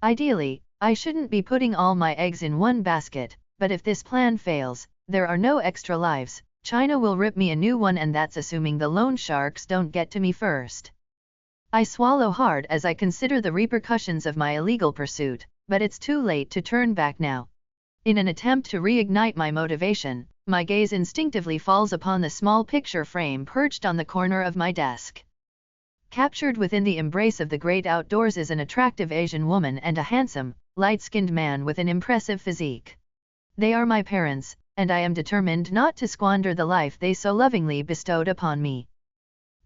Ideally, I shouldn't be putting all my eggs in one basket, but if this plan fails, there are no extra lives. China will rip me a new one, and that's assuming the loan sharks don't get to me first. I swallow hard as I consider the repercussions of my illegal pursuit, but it's too late to turn back now. In an attempt to reignite my motivation, my gaze instinctively falls upon the small picture frame perched on the corner of my desk. Captured within the embrace of the great outdoors is an attractive Asian woman and a handsome, light-skinned man with an impressive physique. They are my parents, and I am determined not to squander the life they so lovingly bestowed upon me.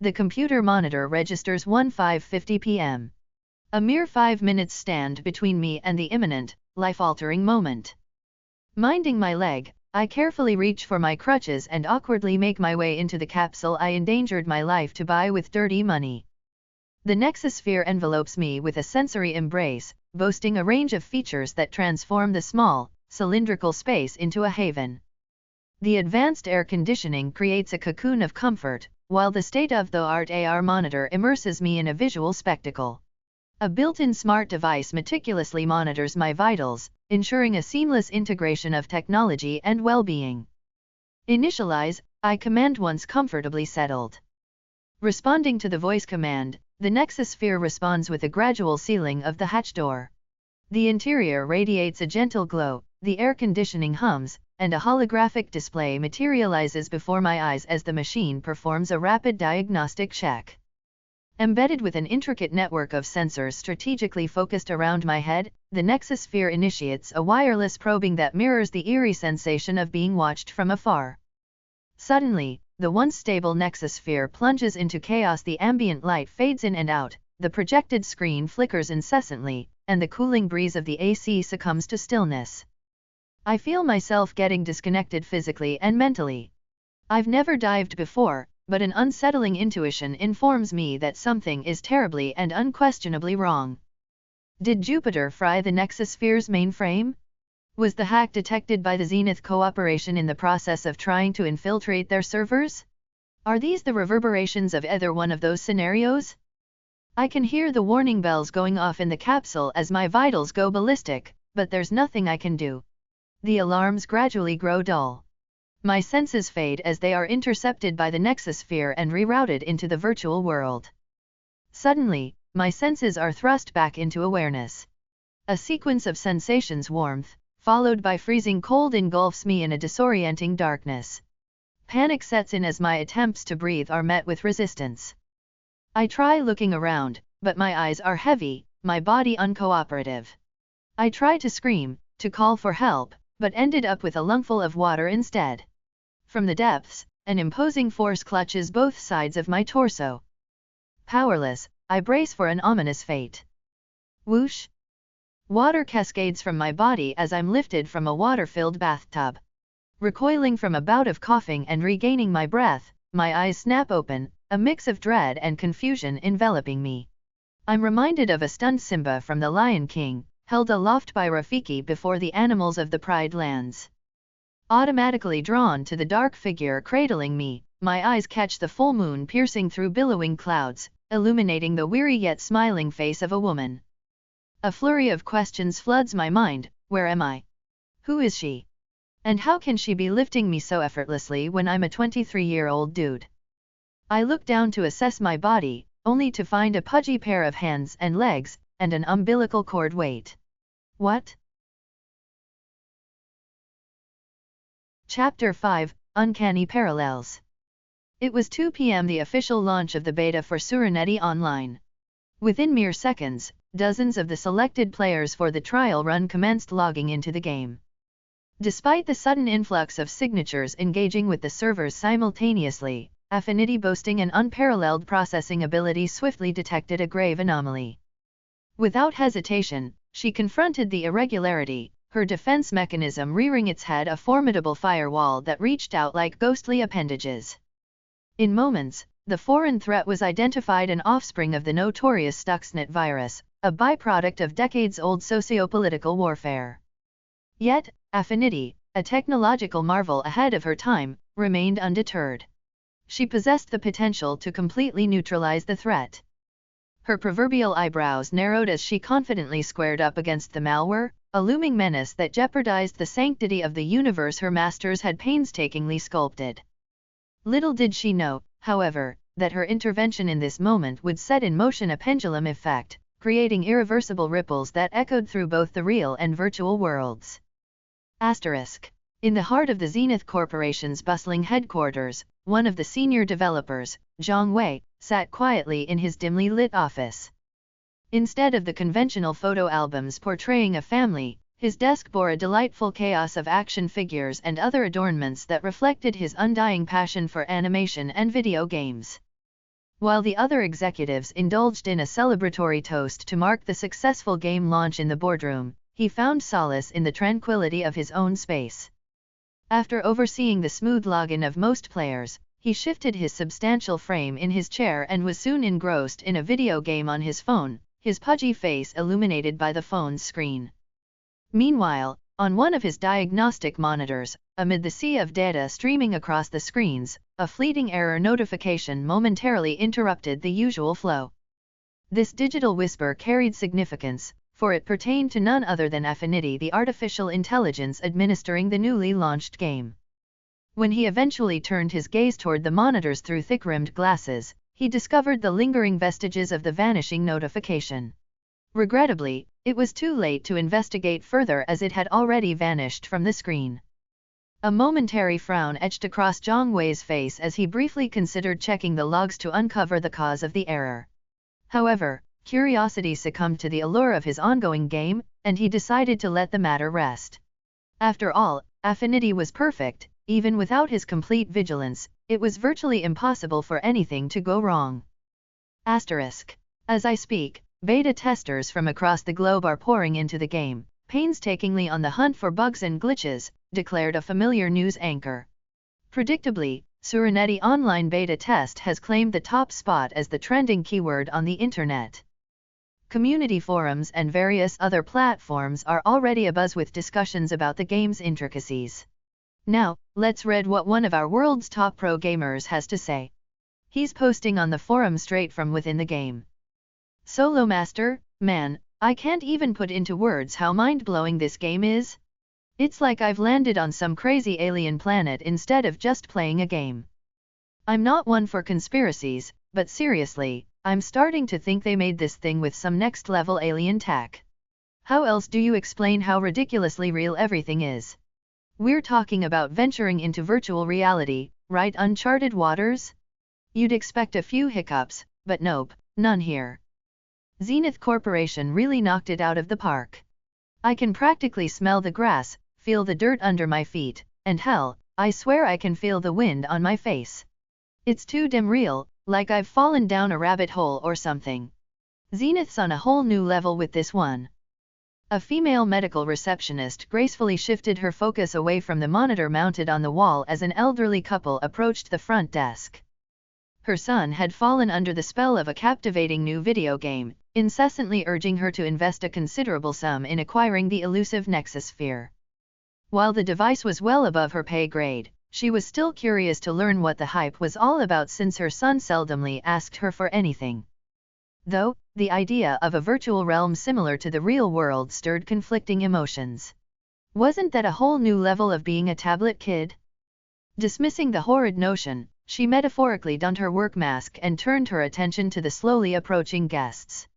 The computer monitor registers 15:50 p.m. A mere 5 minutes stand between me and the imminent, life-altering moment. Minding my leg, I carefully reach for my crutches and awkwardly make my way into the capsule I endangered my life to buy with dirty money. The Nexusphere envelopes me with a sensory embrace, boasting a range of features that transform the small, cylindrical space into a haven. The advanced air conditioning creates a cocoon of comfort, while the state-of-the-art AR monitor immerses me in a visual spectacle. A built-in smart device meticulously monitors my vitals, ensuring a seamless integration of technology and well-being. Initialize, I command once comfortably settled. Responding to the voice command, the Nexusphere responds with a gradual sealing of the hatch door. The interior radiates a gentle glow, the air conditioning hums, and a holographic display materializes before my eyes as the machine performs a rapid diagnostic check. Embedded with an intricate network of sensors strategically focused around my head, the Nexusphere initiates a wireless probing that mirrors the eerie sensation of being watched from afar. Suddenly, the once stable Nexusphere plunges into chaos. The ambient light fades in and out, the projected screen flickers incessantly, and the cooling breeze of the AC succumbs to stillness. I feel myself getting disconnected physically and mentally. I've never dived before, but an unsettling intuition informs me that something is terribly and unquestionably wrong. Did Jupiter fry the Nexusphere's mainframe? Was the hack detected by the Zenith Corporation in the process of trying to infiltrate their servers? Are these the reverberations of either one of those scenarios? I can hear the warning bells going off in the capsule as my vitals go ballistic, but there's nothing I can do. The alarms gradually grow dull. My senses fade as they are intercepted by the Nexusphere and rerouted into the virtual world. Suddenly, my senses are thrust back into awareness. A sequence of sensations: warmth, followed by freezing cold, engulfs me in a disorienting darkness. Panic sets in as my attempts to breathe are met with resistance. I try looking around, but my eyes are heavy, my body uncooperative. I try to scream, to call for help, but ended up with a lungful of water instead. From the depths, an imposing force clutches both sides of my torso. Powerless, I brace for an ominous fate. Whoosh! Water cascades from my body as I'm lifted from a water-filled bathtub. Recoiling from a bout of coughing and regaining my breath, my eyes snap open, a mix of dread and confusion enveloping me. I'm reminded of a stunned Simba from The Lion King, held aloft by Rafiki before the animals of the Pride Lands. Automatically drawn to the dark figure cradling me, my eyes catch the full moon piercing through billowing clouds, illuminating the weary yet smiling face of a woman. A flurry of questions floods my mind: where am I? Who is she? And how can she be lifting me so effortlessly when I'm a 23-year-old dude? I look down to assess my body, only to find a pudgy pair of hands and legs, and an umbilical cord. Wait. What? Chapter 5, Uncanny Parallels. It was 2 p.m. the official launch of the beta for Sehreneti Online. Within mere seconds, dozens of the selected players for the trial run commenced logging into the game. Despite the sudden influx of signatures engaging with the servers simultaneously, Affinity, boasting an unparalleled processing ability, swiftly detected a grave anomaly. Without hesitation, she confronted the irregularity, her defense mechanism rearing its head, a formidable firewall that reached out like ghostly appendages. In moments, the foreign threat was identified, an offspring of the notorious Stuxnet virus, a byproduct of decades-old sociopolitical warfare. Yet, Affinity, a technological marvel ahead of her time, remained undeterred. She possessed the potential to completely neutralize the threat. Her proverbial eyebrows narrowed as she confidently squared up against the malware, a looming menace that jeopardized the sanctity of the universe her masters had painstakingly sculpted. Little did she know, however, that her intervention in this moment would set in motion a pendulum effect, creating irreversible ripples that echoed through both the real and virtual worlds. Asterisk. In the heart of the Zenith Corporation's bustling headquarters, one of the senior developers, Zhang Wei, sat quietly in his dimly lit office. Instead of the conventional photo albums portraying a family, his desk bore a delightful chaos of action figures and other adornments that reflected his undying passion for animation and video games. While the other executives indulged in a celebratory toast to mark the successful game launch in the boardroom, he found solace in the tranquility of his own space. After overseeing the smooth login of most players, he shifted his substantial frame in his chair and was soon engrossed in a video game on his phone, his pudgy face illuminated by the phone's screen. Meanwhile, on one of his diagnostic monitors, amid the sea of data streaming across the screens, a fleeting error notification momentarily interrupted the usual flow. This digital whisper carried significance, for it pertained to none other than Affinity, the artificial intelligence administering the newly launched game. When he eventually turned his gaze toward the monitors through thick-rimmed glasses, he discovered the lingering vestiges of the vanishing notification. Regrettably, it was too late to investigate further, as it had already vanished from the screen. A momentary frown etched across Zhang Wei's face as he briefly considered checking the logs to uncover the cause of the error. However, curiosity succumbed to the allure of his ongoing game, and he decided to let the matter rest. After all, Affinity was perfect. Even without his complete vigilance, it was virtually impossible for anything to go wrong. Asterisk. As I speak, beta testers from across the globe are pouring into the game, painstakingly on the hunt for bugs and glitches, declared a familiar news anchor. Predictably, Sehreneti Online beta test has claimed the top spot as the trending keyword on the internet. Community forums and various other platforms are already abuzz with discussions about the game's intricacies. Now, let's read what one of our world's top pro gamers has to say. He's posting on the forum straight from within the game. Solo Master, man, I can't even put into words how mind-blowing this game is. It's like I've landed on some crazy alien planet instead of just playing a game. I'm not one for conspiracies, but seriously, I'm starting to think they made this thing with some next-level alien tech. How else do you explain how ridiculously real everything is? We're talking about venturing into virtual reality, right? Uncharted waters? You'd expect a few hiccups, but nope, none here. Zenith Corporation really knocked it out of the park. I can practically smell the grass, feel the dirt under my feet, and hell, I swear I can feel the wind on my face. It's too damn real, like I've fallen down a rabbit hole or something. Zenith's on a whole new level with this one. A female medical receptionist gracefully shifted her focus away from the monitor mounted on the wall as an elderly couple approached the front desk. Her son had fallen under the spell of a captivating new video game, incessantly urging her to invest a considerable sum in acquiring the elusive Nexus Sphere. While the device was well above her pay grade, she was still curious to learn what the hype was all about since her son seldomly asked her for anything. Though, the idea of a virtual realm similar to the real world stirred conflicting emotions. Wasn't that a whole new level of being a tablet kid? Dismissing the horrid notion, she metaphorically donned her work mask and turned her attention to the slowly approaching guests.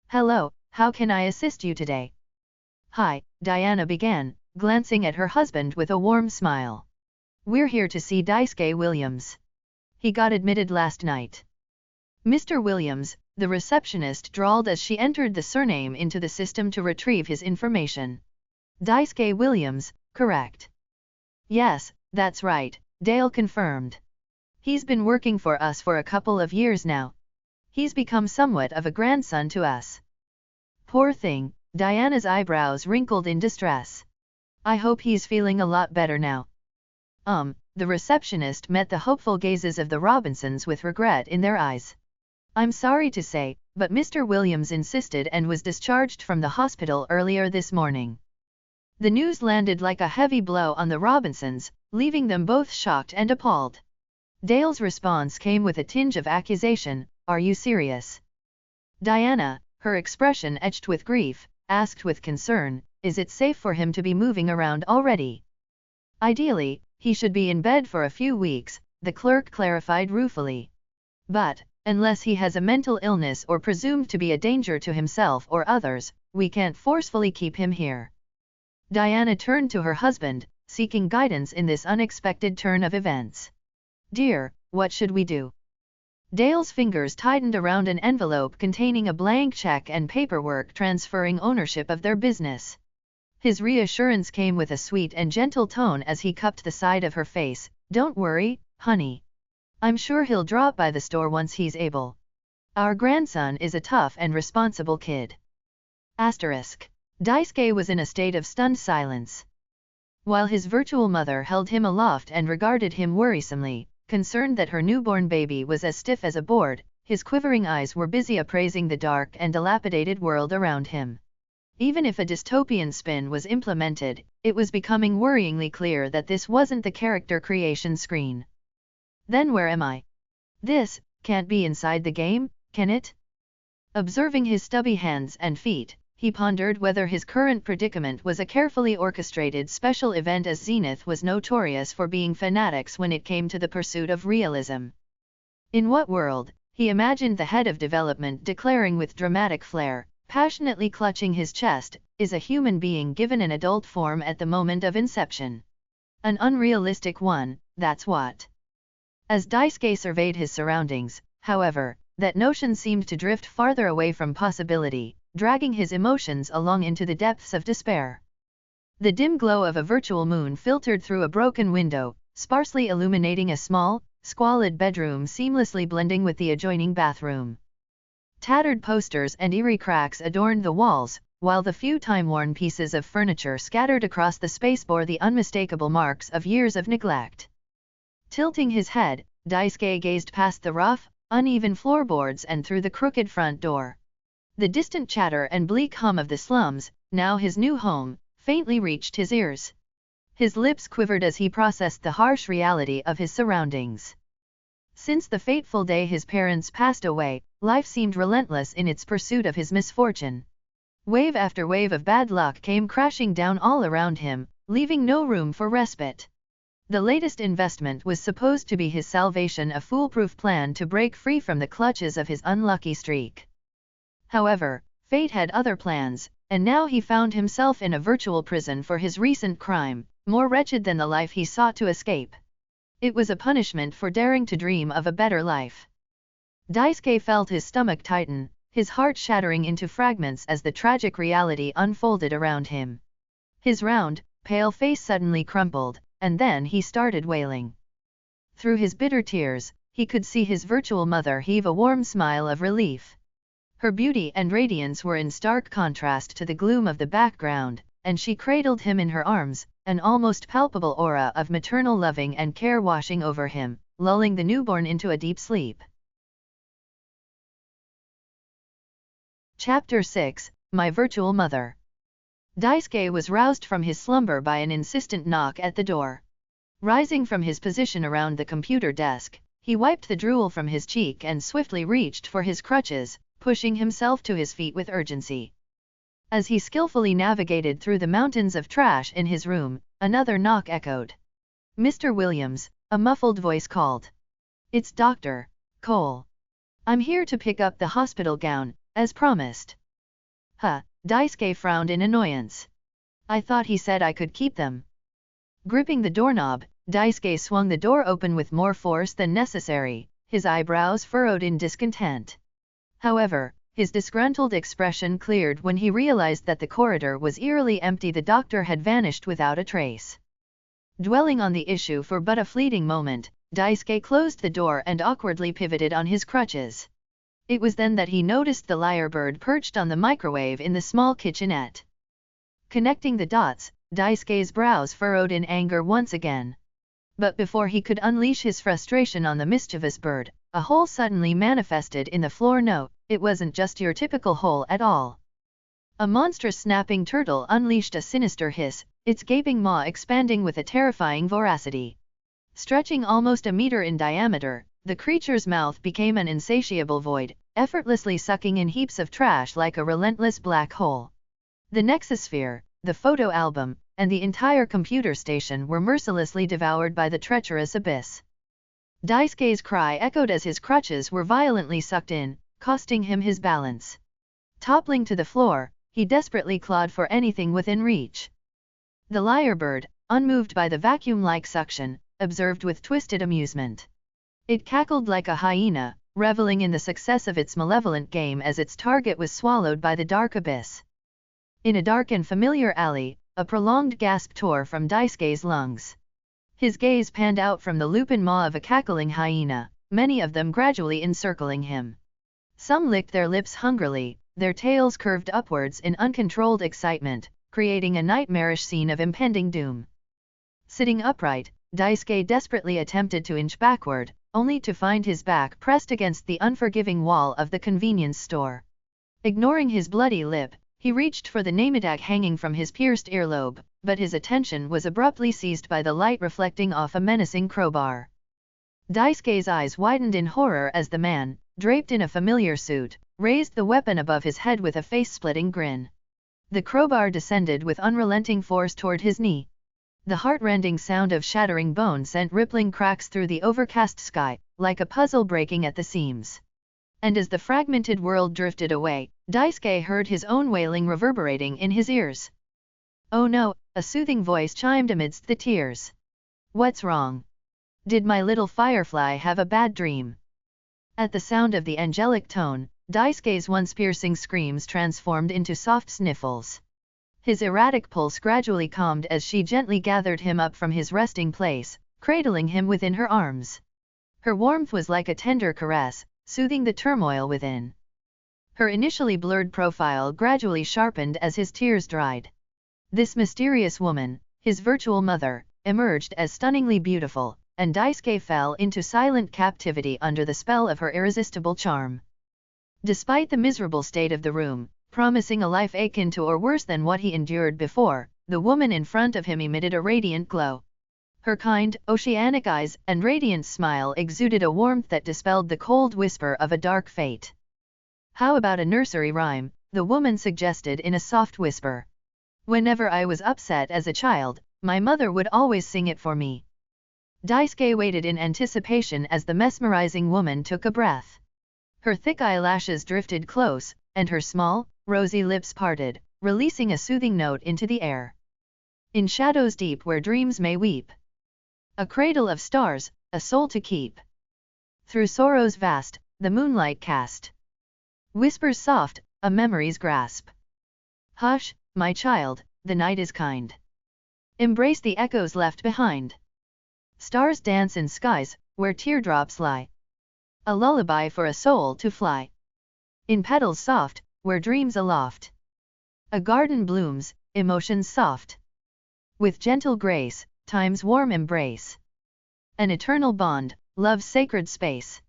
"Hello, how can I assist you today?" "Hi," Diana began, glancing at her husband with a warm smile. "We're here to see Daisuke Williams. He got admitted last night." Mr. Williams, the receptionist drawled as she entered the surname into the system to retrieve his information. "Daisuke Williams, correct?" "Yes, that's right," Dale confirmed. "He's been working for us for a couple of years now. He's become somewhat of a grandson to us." "Poor thing," Diana's eyebrows wrinkled in distress. "I hope he's feeling a lot better now." The receptionist met the hopeful gazes of the Robinsons with regret in their eyes. "I'm sorry to say, but Mr. Williams insisted and was discharged from the hospital earlier this morning." The news landed like a heavy blow on the Robinsons, leaving them both shocked and appalled. Dale's response came with a tinge of accusation. "Are you serious?" Diana, her expression etched with grief, asked with concern, "Is it safe for him to be moving around already?" "Ideally, he should be in bed for a few weeks," the clerk clarified ruefully. "But, unless he has a mental illness or presumed to be a danger to himself or others, we can't forcefully keep him here." Diana turned to her husband, seeking guidance in this unexpected turn of events. "Dear, what should we do?" Dale's fingers tightened around an envelope containing a blank check and paperwork transferring ownership of their business. His reassurance came with a sweet and gentle tone as he cupped the side of her face. "Don't worry, honey. I'm sure he'll drop by the store once he's able. Our grandson is a tough and responsible kid." Daisuke was in a state of stunned silence. While his virtual mother held him aloft and regarded him worrisomely, concerned that her newborn baby was as stiff as a board, his quivering eyes were busy appraising the dark and dilapidated world around him. Even if a dystopian spin was implemented, it was becoming worryingly clear that this wasn't the character creation screen. "Then where am I? This can't be inside the game, can it?" Observing his stubby hands and feet, he pondered whether his current predicament was a carefully orchestrated special event, as Zenith was notorious for being fanatics when it came to the pursuit of realism. In what world, he imagined the head of development declaring with dramatic flair, passionately clutching his chest, "is a human being given an adult form at the moment of inception. An unrealistic one, that's what." As Daisuke surveyed his surroundings, however, that notion seemed to drift farther away from possibility, dragging his emotions along into the depths of despair. The dim glow of a virtual moon filtered through a broken window, sparsely illuminating a small, squalid bedroom seamlessly blending with the adjoining bathroom. Tattered posters and eerie cracks adorned the walls, while the few time-worn pieces of furniture scattered across the space bore the unmistakable marks of years of neglect. Tilting his head, Daisuke gazed past the rough, uneven floorboards and through the crooked front door. The distant chatter and bleak hum of the slums, now his new home, faintly reached his ears. His lips quivered as he processed the harsh reality of his surroundings. Since the fateful day his parents passed away, life seemed relentless in its pursuit of his misfortune. Wave after wave of bad luck came crashing down all around him, leaving no room for respite. The latest investment was supposed to be his salvation, a foolproof plan to break free from the clutches of his unlucky streak. However, fate had other plans, and now he found himself in a virtual prison for his recent crime, more wretched than the life he sought to escape. It was a punishment for daring to dream of a better life. Daisuke felt his stomach tighten, his heart shattering into fragments as the tragic reality unfolded around him. His round, pale face suddenly crumpled, and then he started wailing. Through his bitter tears, he could see his virtual mother heave a warm smile of relief. Her beauty and radiance were in stark contrast to the gloom of the background, and she cradled him in her arms, an almost palpable aura of maternal loving and care washing over him, lulling the newborn into a deep sleep. Chapter 6, My Virtual Mother. Daisuke was roused from his slumber by an insistent knock at the door. Rising from his position around the computer desk, he wiped the drool from his cheek and swiftly reached for his crutches, pushing himself to his feet with urgency. As he skillfully navigated through the mountains of trash in his room, another knock echoed. "Mr. Williams," a muffled voice called. "It's Dr. Cole. I'm here to pick up the hospital gown, as promised." Daisuke frowned in annoyance. "I thought he said I could keep them." Gripping the doorknob, Daisuke swung the door open with more force than necessary, his eyebrows furrowed in discontent. However, his disgruntled expression cleared when he realized that the corridor was eerily empty. The doctor had vanished without a trace. Dwelling on the issue for but a fleeting moment, Daisuke closed the door and awkwardly pivoted on his crutches. It was then that he noticed the lyrebird perched on the microwave in the small kitchenette. Connecting the dots, Daisuke's brows furrowed in anger once again. But before he could unleash his frustration on the mischievous bird, a hole suddenly manifested in the floor. No, it wasn't just your typical hole at all. A monstrous snapping turtle unleashed a sinister hiss, its gaping maw expanding with a terrifying voracity. Stretching almost a meter in diameter, the creature's mouth became an insatiable void, effortlessly sucking in heaps of trash like a relentless black hole. The Nexusphere, the photo album, and the entire computer station were mercilessly devoured by the treacherous abyss. Daisuke's cry echoed as his crutches were violently sucked in, costing him his balance. Toppling to the floor, he desperately clawed for anything within reach. The lyrebird, unmoved by the vacuum-like suction, observed with twisted amusement. It cackled like a hyena, reveling in the success of its malevolent game as its target was swallowed by the dark abyss. In a dark and familiar alley, a prolonged gasp tore from Daisuke's lungs. His gaze panned out from the lupin maw of a cackling hyena, many of them gradually encircling him. Some licked their lips hungrily, their tails curved upwards in uncontrolled excitement, creating a nightmarish scene of impending doom. Sitting upright, Daisuke desperately attempted to inch backward, only to find his back pressed against the unforgiving wall of the convenience store. Ignoring his bloody lip, he reached for the nametag hanging from his pierced earlobe, but his attention was abruptly seized by the light reflecting off a menacing crowbar. Daisuke's eyes widened in horror as the man, draped in a familiar suit, raised the weapon above his head with a face-splitting grin. The crowbar descended with unrelenting force toward his knee. The heart-rending sound of shattering bone sent rippling cracks through the overcast sky, like a puzzle breaking at the seams. And as the fragmented world drifted away, Daisuke heard his own wailing reverberating in his ears. "Oh no," a soothing voice chimed amidst the tears. "What's wrong? Did my little firefly have a bad dream?" At the sound of the angelic tone, Daisuke's once piercing screams transformed into soft sniffles. His erratic pulse gradually calmed as she gently gathered him up from his resting place, cradling him within her arms. Her warmth was like a tender caress, soothing the turmoil within. Her initially blurred profile gradually sharpened as his tears dried. This mysterious woman, his virtual mother, emerged as stunningly beautiful, and Daisuke fell into silent captivity under the spell of her irresistible charm. Despite the miserable state of the room, promising a life akin to or worse than what he endured before, the woman in front of him emitted a radiant glow. Her kind, oceanic eyes and radiant smile exuded a warmth that dispelled the cold whisper of a dark fate. "How about a nursery rhyme?" the woman suggested in a soft whisper. "Whenever I was upset as a child, my mother would always sing it for me." Daisuke waited in anticipation as the mesmerizing woman took a breath. Her thick eyelashes drifted close, and her small, rosy lips parted, releasing a soothing note into the air. In shadows deep where dreams may weep. A cradle of stars, a soul to keep. Through sorrows vast, the moonlight cast. Whispers soft, a memory's grasp. Hush, my child, the night is kind. Embrace the echoes left behind. Stars dance in skies, where teardrops lie. A lullaby for a soul to fly. In petals soft, where dreams aloft. A garden blooms, emotions soft. With gentle grace, time's warm embrace. An eternal bond, love's sacred space.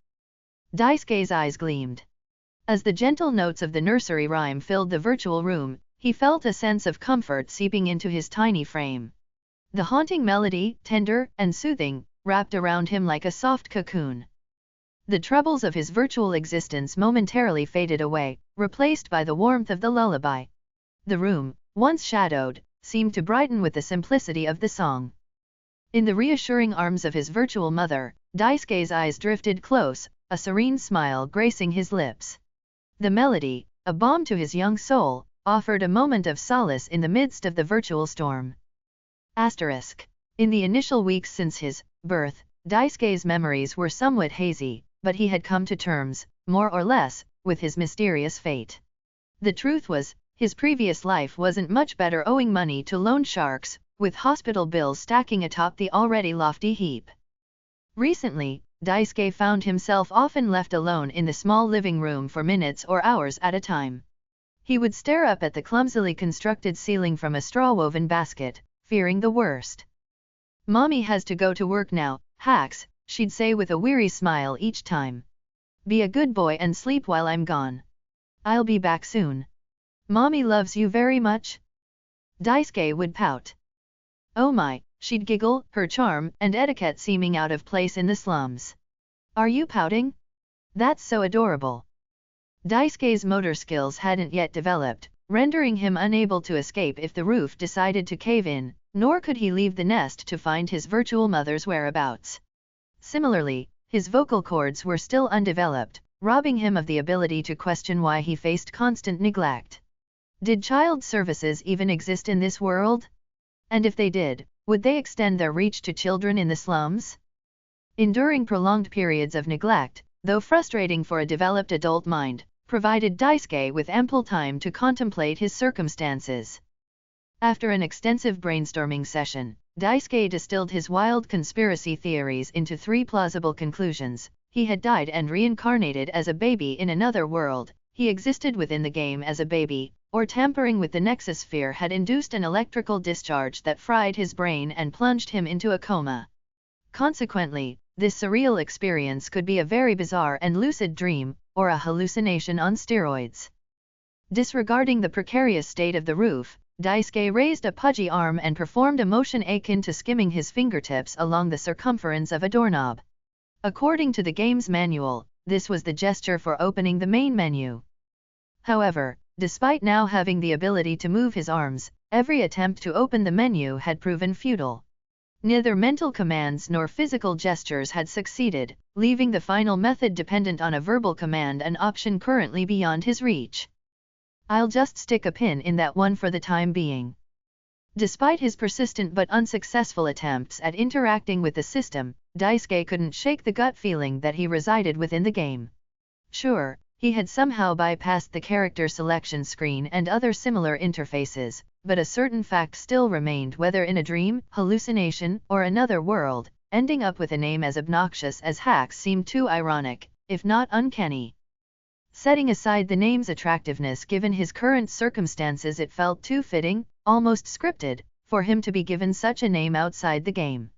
Daisuke's eyes gleamed. As the gentle notes of the nursery rhyme filled the virtual room, he felt a sense of comfort seeping into his tiny frame. The haunting melody, tender and soothing, wrapped around him like a soft cocoon. The troubles of his virtual existence momentarily faded away, replaced by the warmth of the lullaby. The room, once shadowed, seemed to brighten with the simplicity of the song. In the reassuring arms of his virtual mother, Daisuke's eyes drifted close, a serene smile gracing his lips. The melody, a balm to his young soul, offered a moment of solace in the midst of the virtual storm. In the initial weeks since his birth, Daisuke's memories were somewhat hazy, but he had come to terms, more or less, with his mysterious fate. The truth was, his previous life wasn't much better owing money to loan sharks, with hospital bills stacking atop the already lofty heap. Recently, Daisuke found himself often left alone in the small living room for minutes or hours at a time. He would stare up at the clumsily constructed ceiling from a straw-woven basket, fearing the worst. "Mommy has to go to work now, Haxks," she'd say with a weary smile each time. "Be a good boy and sleep while I'm gone. I'll be back soon. Mommy loves you very much." Daisuke would pout. "Oh my," she'd giggle, her charm and etiquette seeming out of place in the slums. "Are you pouting? That's so adorable." Daisuke's motor skills hadn't yet developed, rendering him unable to escape if the roof decided to cave in, nor could he leave the nest to find his virtual mother's whereabouts. Similarly, his vocal cords were still undeveloped, robbing him of the ability to question why he faced constant neglect. Did child services even exist in this world? And if they did, would they extend their reach to children in the slums? Enduring prolonged periods of neglect, though frustrating for a developed adult mind, provided Daisuke with ample time to contemplate his circumstances. After an extensive brainstorming session, Daisuke distilled his wild conspiracy theories into 3 plausible conclusions. He had died and reincarnated as a baby in another world, he existed within the game as a baby, or tampering with the Nexus sphere had induced an electrical discharge that fried his brain and plunged him into a coma. Consequently, this surreal experience could be a very bizarre and lucid dream, or a hallucination on steroids. Disregarding the precarious state of the roof, Daisuke raised a pudgy arm and performed a motion akin to skimming his fingertips along the circumference of a doorknob. According to the game's manual, this was the gesture for opening the main menu. However, despite now having the ability to move his arms, every attempt to open the menu had proven futile. Neither mental commands nor physical gestures had succeeded, leaving the final method dependent on a verbal command, an option currently beyond his reach. "I'll just stick a pin in that one for the time being." Despite his persistent but unsuccessful attempts at interacting with the system, Daisuke couldn't shake the gut feeling that he resided within the game. Sure, he had somehow bypassed the character selection screen and other similar interfaces, but a certain fact still remained: whether in a dream, hallucination, or another world, ending up with a name as obnoxious as Haxks seemed too ironic, if not uncanny. Setting aside the name's attractiveness given his current circumstances, it felt too fitting, almost scripted, for him to be given such a name outside the game.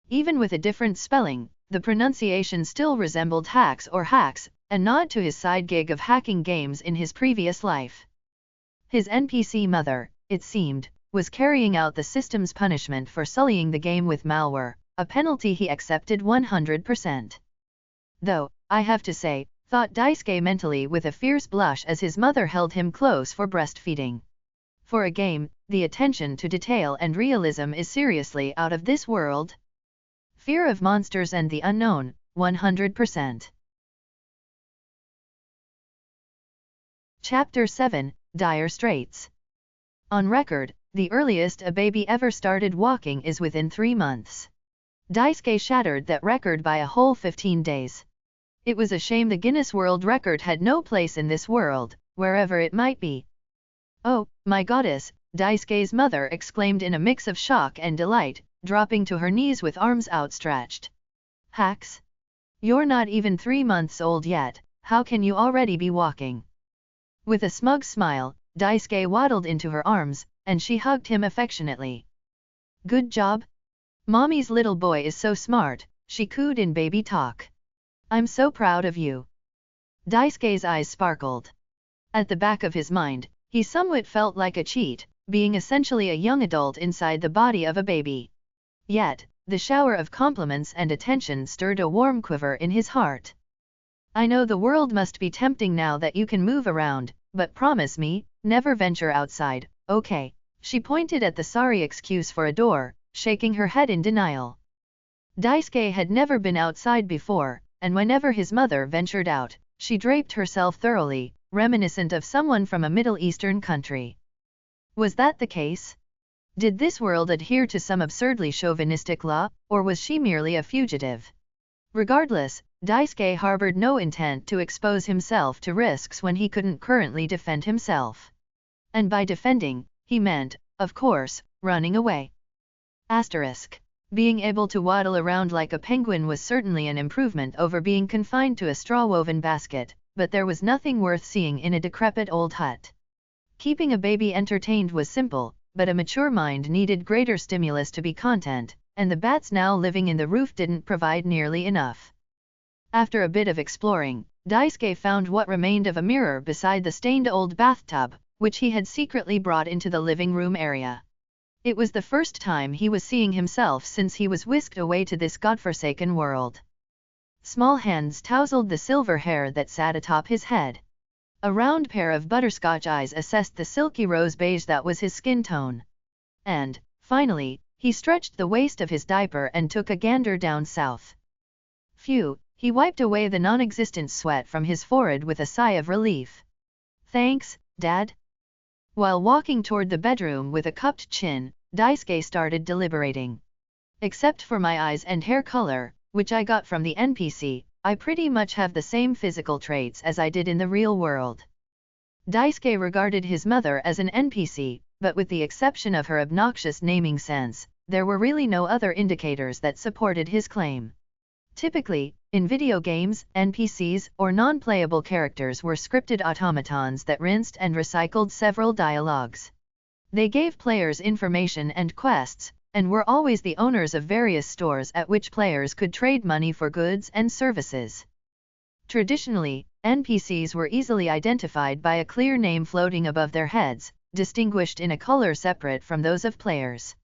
Even with a different spelling, the pronunciation still resembled Haxks or Haxks, a nod to his side gig of hacking games in his previous life. His NPC mother, it seemed, was carrying out the system's punishment for sullying the game with malware, a penalty he accepted 100%. Though, I have to say, thought Daisuke mentally with a fierce blush as his mother held him close for breastfeeding. For a game, the attention to detail and realism is seriously out of this world. Fear of monsters and the unknown, 100%. Chapter 7, Dire Straits. On record, the earliest a baby ever started walking is within 3 months. Daisuke shattered that record by a whole 15 days. It was a shame the Guinness World Record had no place in this world, wherever it might be. "Oh, my goddess," Daisuke's mother exclaimed in a mix of shock and delight, dropping to her knees with arms outstretched. "Hax? You're not even 3 months old yet, how can you already be walking?" With a smug smile, Daisuke waddled into her arms, and she hugged him affectionately. "Good job? Mommy's little boy is so smart," she cooed in baby talk. "I'm so proud of you." Daisuke's eyes sparkled. At the back of his mind, he somewhat felt like a cheat, being essentially a young adult inside the body of a baby. Yet, the shower of compliments and attention stirred a warm quiver in his heart. "I know the world must be tempting now that you can move around, but promise me, never venture outside, okay?" She pointed at the sorry excuse for a door, shaking her head in denial. Daisuke had never been outside before, and whenever his mother ventured out, she draped herself thoroughly, reminiscent of someone from a Middle Eastern country. Was that the case? Did this world adhere to some absurdly chauvinistic law, or was she merely a fugitive? Regardless, Daisuke harbored no intent to expose himself to risks when he couldn't currently defend himself. And by defending, he meant, of course, running away. Asterisk. Being able to waddle around like a penguin was certainly an improvement over being confined to a straw-woven basket, but there was nothing worth seeing in a decrepit old hut. Keeping a baby entertained was simple, but a mature mind needed greater stimulus to be content, and the bats now living in the roof didn't provide nearly enough. After a bit of exploring, Daisuke found what remained of a mirror beside the stained old bathtub, which he had secretly brought into the living room area. It was the first time he was seeing himself since he was whisked away to this godforsaken world. Small hands tousled the silver hair that sat atop his head. A round pair of butterscotch eyes assessed the silky rose beige that was his skin tone. And, finally, he stretched the waist of his diaper and took a gander down south. Phew, he wiped away the non-existent sweat from his forehead with a sigh of relief. "Thanks, Dad." While walking toward the bedroom with a cupped chin, Daisuke started deliberating. "Except for my eyes and hair color, which I got from the NPC, I pretty much have the same physical traits as I did in the real world." Daisuke regarded his mother as an NPC, but with the exception of her obnoxious naming sense, there were really no other indicators that supported his claim. Typically, in video games, NPCs or non-playable characters were scripted automatons that rinsed and recycled several dialogues. They gave players information and quests, and were always the owners of various stores at which players could trade money for goods and services. Traditionally, NPCs were easily identified by a clear name floating above their heads, distinguished in a color separate from those of players.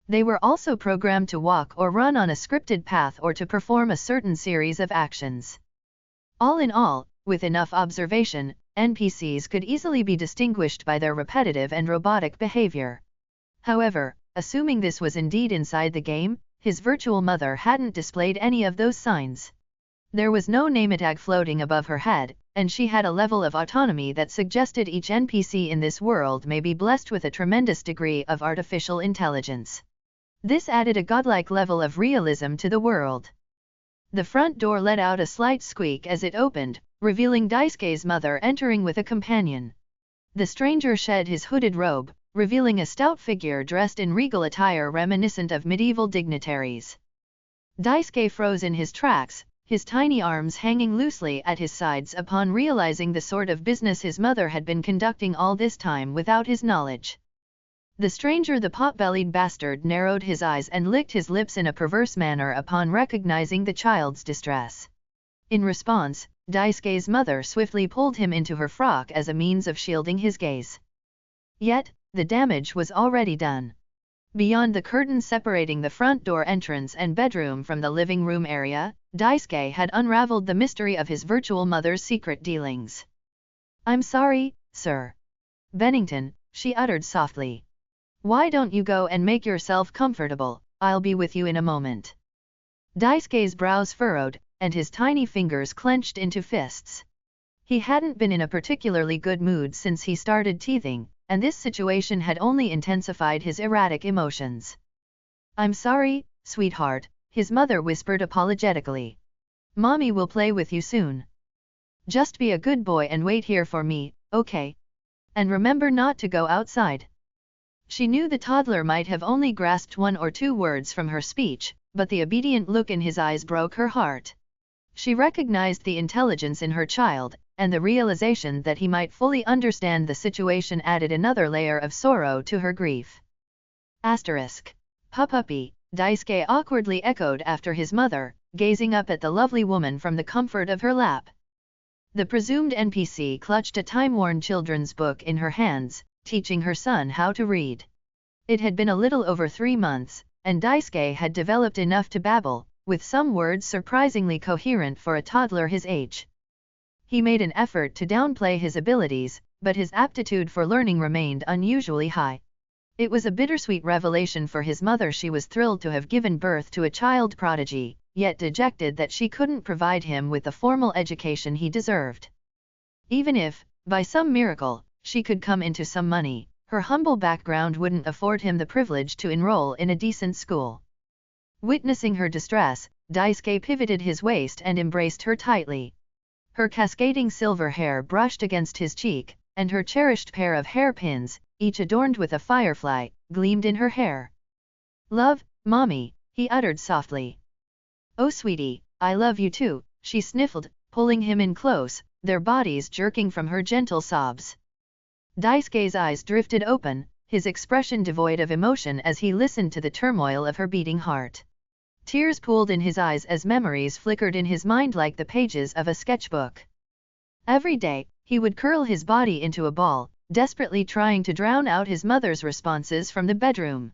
They were also programmed to walk or run on a scripted path or to perform a certain series of actions. All in all, with enough observation, NPCs could easily be distinguished by their repetitive and robotic behavior. However, assuming this was indeed inside the game, his virtual mother hadn't displayed any of those signs. There was no nametag floating above her head, and she had a level of autonomy that suggested each NPC in this world may be blessed with a tremendous degree of artificial intelligence. This added a godlike level of realism to the world. The front door let out a slight squeak as it opened, revealing Daisuke's mother entering with a companion. The stranger shed his hooded robe, revealing a stout figure dressed in regal attire reminiscent of medieval dignitaries. Daisuke froze in his tracks, his tiny arms hanging loosely at his sides upon realizing the sort of business his mother had been conducting all this time without his knowledge. The stranger, the pot-bellied bastard, narrowed his eyes and licked his lips in a perverse manner upon recognizing the child's distress. In response, Daisuke's mother swiftly pulled him into her frock as a means of shielding his gaze. Yet, the damage was already done. Beyond the curtain separating the front door entrance and bedroom from the living room area, Daisuke had unraveled the mystery of his virtual mother's secret dealings. "I'm sorry, sir. Bennington," she uttered softly. "Why don't you go and make yourself comfortable? I'll be with you in a moment." Daisuke's brows furrowed, and his tiny fingers clenched into fists. He hadn't been in a particularly good mood since he started teething, and this situation had only intensified his erratic emotions. "I'm sorry, sweetheart," his mother whispered apologetically. "Mommy will play with you soon. Just be a good boy and wait here for me, okay? And remember not to go outside." She knew the toddler might have only grasped 1 or 2 words from her speech, but the obedient look in his eyes broke her heart. She recognized the intelligence in her child, and the realization that he might fully understand the situation added another layer of sorrow to her grief. Puppy, Daisuke awkwardly echoed after his mother, gazing up at the lovely woman from the comfort of her lap. The presumed NPC clutched a time-worn children's book in her hands, teaching her son how to read. It had been a little over 3 months, and Daisuke had developed enough to babble, with some words surprisingly coherent for a toddler his age. He made an effort to downplay his abilities, but his aptitude for learning remained unusually high. It was a bittersweet revelation for his mother. She was thrilled to have given birth to a child prodigy, yet dejected that she couldn't provide him with the formal education he deserved. Even if, by some miracle, she could come into some money, her humble background wouldn't afford him the privilege to enroll in a decent school. Witnessing her distress, Daisuke pivoted his waist and embraced her tightly. Her cascading silver hair brushed against his cheek, and her cherished pair of hairpins, each adorned with a firefly, gleamed in her hair. "Love, Mommy," he uttered softly. "Oh sweetie, I love you too," she sniffled, pulling him in close, their bodies jerking from her gentle sobs. Daisuke's eyes drifted open, his expression devoid of emotion as he listened to the turmoil of her beating heart. Tears pooled in his eyes as memories flickered in his mind like the pages of a sketchbook. Every day, he would curl his body into a ball, desperately trying to drown out his mother's responses from the bedroom.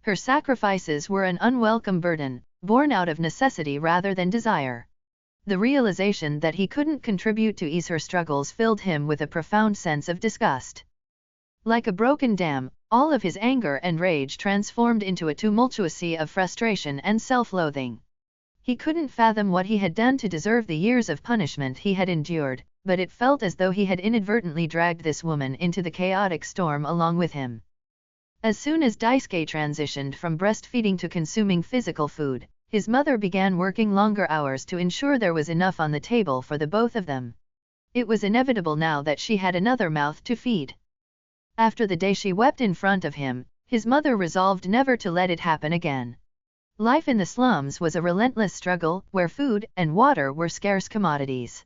Her sacrifices were an unwelcome burden, born out of necessity rather than desire. The realization that he couldn't contribute to ease her struggles filled him with a profound sense of disgust. Like a broken dam, all of his anger and rage transformed into a tumultuous sea of frustration and self-loathing. He couldn't fathom what he had done to deserve the years of punishment he had endured, but it felt as though he had inadvertently dragged this woman into the chaotic storm along with him. As soon as Daisuke transitioned from breastfeeding to consuming physical food, his mother began working longer hours to ensure there was enough on the table for the both of them. It was inevitable now that she had another mouth to feed. After the day she wept in front of him, his mother resolved never to let it happen again. Life in the slums was a relentless struggle, where food and water were scarce commodities.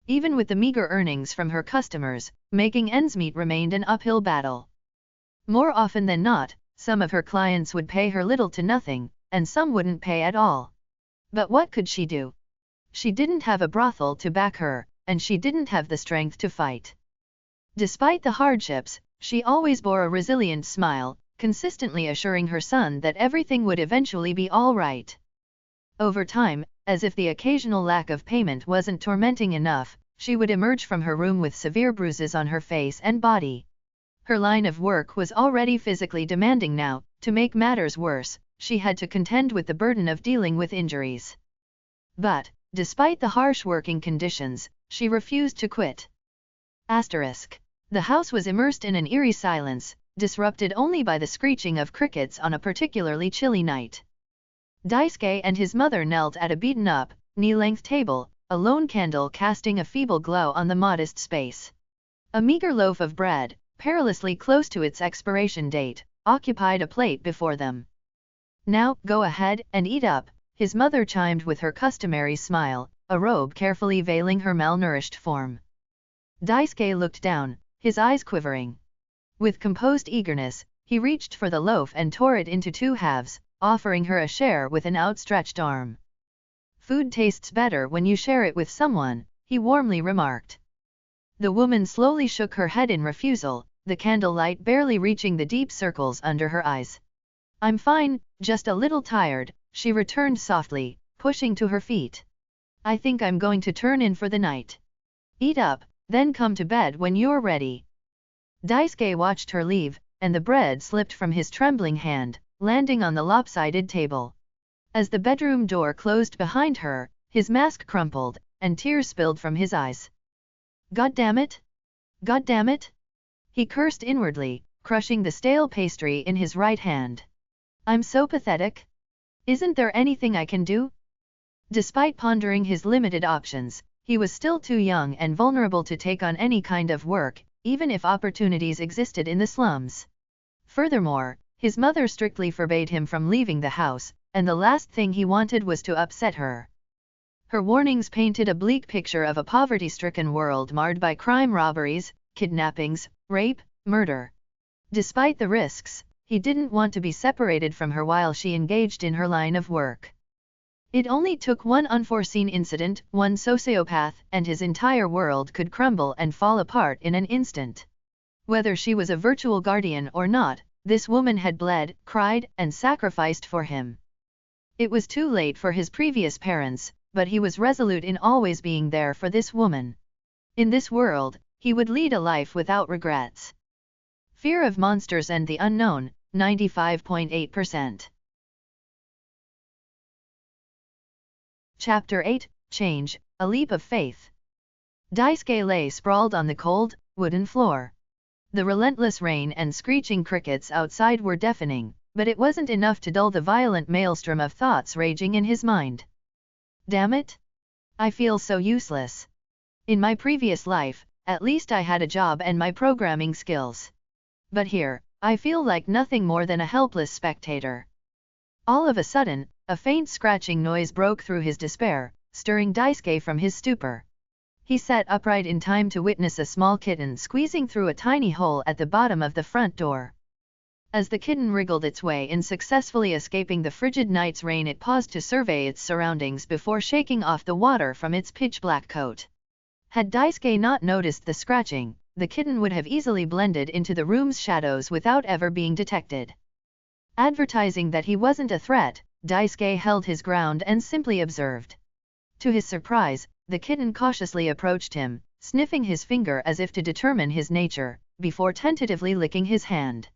Even with the meager earnings from her customers, making ends meet remained an uphill battle. More often than not, some of her clients would pay her little to nothing, and some wouldn't pay at all. But what could she do? She didn't have a brothel to back her, and she didn't have the strength to fight. Despite the hardships, she always bore a resilient smile, consistently assuring her son that everything would eventually be all right. Over time, as if the occasional lack of payment wasn't tormenting enough, she would emerge from her room with severe bruises on her face and body. Her line of work was already physically demanding now. To make matters worse, she had to contend with the burden of dealing with injuries. But, despite the harsh working conditions, she refused to quit. The house was immersed in an eerie silence, disrupted only by the screeching of crickets on a particularly chilly night. Daisuke and his mother knelt at a beaten-up, knee-length table, a lone candle casting a feeble glow on the modest space. A meager loaf of bread, perilously close to its expiration date, occupied a plate before them. "Now, go ahead and eat up," his mother chimed with her customary smile, a robe carefully veiling her malnourished form. Daisuke looked down, his eyes quivering. With composed eagerness, he reached for the loaf and tore it into 2 halves, offering her a share with an outstretched arm. "Food tastes better when you share it with someone," he warmly remarked. The woman slowly shook her head in refusal, the candlelight barely reaching the deep circles under her eyes. "I'm fine, just a little tired," she returned softly, pushing to her feet. "I think I'm going to turn in for the night. Eat up, then come to bed when you're ready." Daisuke watched her leave, and the bread slipped from his trembling hand, landing on the lopsided table. As the bedroom door closed behind her, his mask crumpled, and tears spilled from his eyes. God damn it! God damn it! He cursed inwardly, crushing the stale pastry in his right hand. I'm so pathetic. Isn't there anything I can do? Despite pondering his limited options, he was still too young and vulnerable to take on any kind of work, even if opportunities existed in the slums. Furthermore, his mother strictly forbade him from leaving the house, and the last thing he wanted was to upset her. Her warnings painted a bleak picture of a poverty-stricken world marred by crime, robberies, kidnappings, rape, murder. Despite the risks, he didn't want to be separated from her while she engaged in her line of work. It only took one unforeseen incident, one sociopath, and his entire world could crumble and fall apart in an instant. Whether she was a virtual guardian or not, this woman had bled, cried, and sacrificed for him. It was too late for his previous parents, but he was resolute in always being there for this woman. In this world, he would lead a life without regrets. Fear of monsters and the unknown, 95.8%. Chapter 8, Change, A Leap of Faith. Daisuke lay sprawled on the cold, wooden floor. The relentless rain and screeching crickets outside were deafening, but it wasn't enough to dull the violent maelstrom of thoughts raging in his mind. Damn it! I feel so useless. In my previous life, at least I had a job and my programming skills. But here, I feel like nothing more than a helpless spectator. All of a sudden, a faint scratching noise broke through his despair, stirring Daisuke from his stupor. He sat upright in time to witness a small kitten squeezing through a tiny hole at the bottom of the front door. As the kitten wriggled its way in, successfully escaping the frigid night's rain, it paused to survey its surroundings before shaking off the water from its pitch-black coat. Had Daisuke not noticed the scratching, the kitten would have easily blended into the room's shadows without ever being detected. Advertising that he wasn't a threat, Daisuke held his ground and simply observed. To his surprise, the kitten cautiously approached him, sniffing his finger as if to determine his nature, before tentatively licking his hand.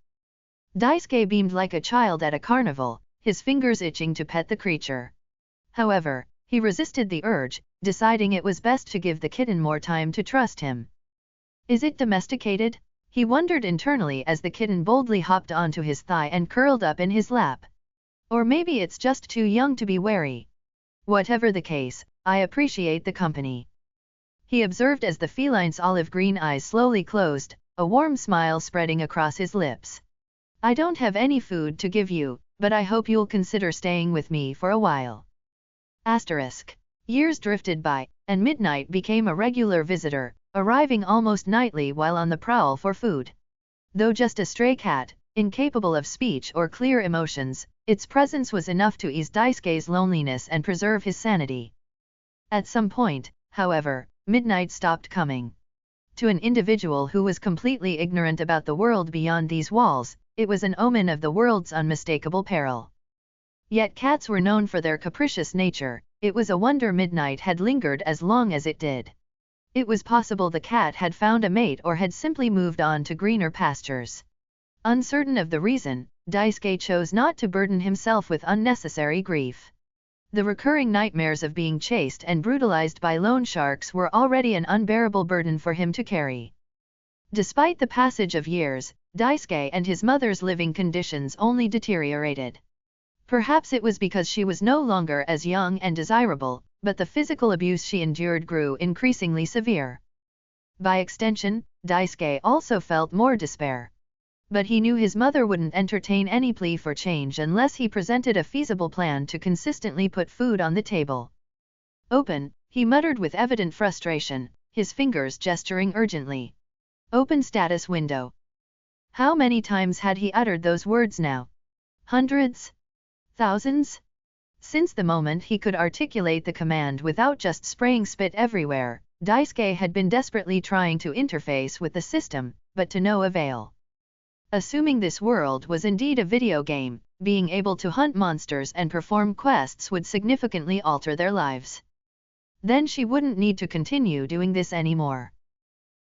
Daisuke beamed like a child at a carnival, his fingers itching to pet the creature. However, he resisted the urge, deciding it was best to give the kitten more time to trust him. Is it domesticated? He wondered internally as the kitten boldly hopped onto his thigh and curled up in his lap. Or maybe it's just too young to be wary. Whatever the case, I appreciate the company. He observed as the feline's olive-green eyes slowly closed, a warm smile spreading across his lips. I don't have any food to give you, but I hope you'll consider staying with me for a while. Asterisk. Years drifted by, and Midnight became a regular visitor, arriving almost nightly while on the prowl for food. Though just a stray cat, incapable of speech or clear emotions, its presence was enough to ease Daisuke's loneliness and preserve his sanity. At some point, however, Midnight stopped coming. To an individual who was completely ignorant about the world beyond these walls, it was an omen of the world's unmistakable peril. Yet cats were known for their capricious nature. It was a wonder Midnight had lingered as long as it did. It was possible the cat had found a mate or had simply moved on to greener pastures. Uncertain of the reason, Daisuke chose not to burden himself with unnecessary grief. The recurring nightmares of being chased and brutalized by loan sharks were already an unbearable burden for him to carry. Despite the passage of years, Daisuke and his mother's living conditions only deteriorated. Perhaps it was because she was no longer as young and desirable, but the physical abuse she endured grew increasingly severe. By extension, Daisuke also felt more despair. But he knew his mother wouldn't entertain any plea for change unless he presented a feasible plan to consistently put food on the table. Open, he muttered with evident frustration, his fingers gesturing urgently. Open status window. How many times had he uttered those words now? Hundreds? Thousands? Since the moment he could articulate the command without just spraying spit everywhere, Daisuke had been desperately trying to interface with the system, but to no avail. Assuming this world was indeed a video game, being able to hunt monsters and perform quests would significantly alter their lives. Then she wouldn't need to continue doing this anymore.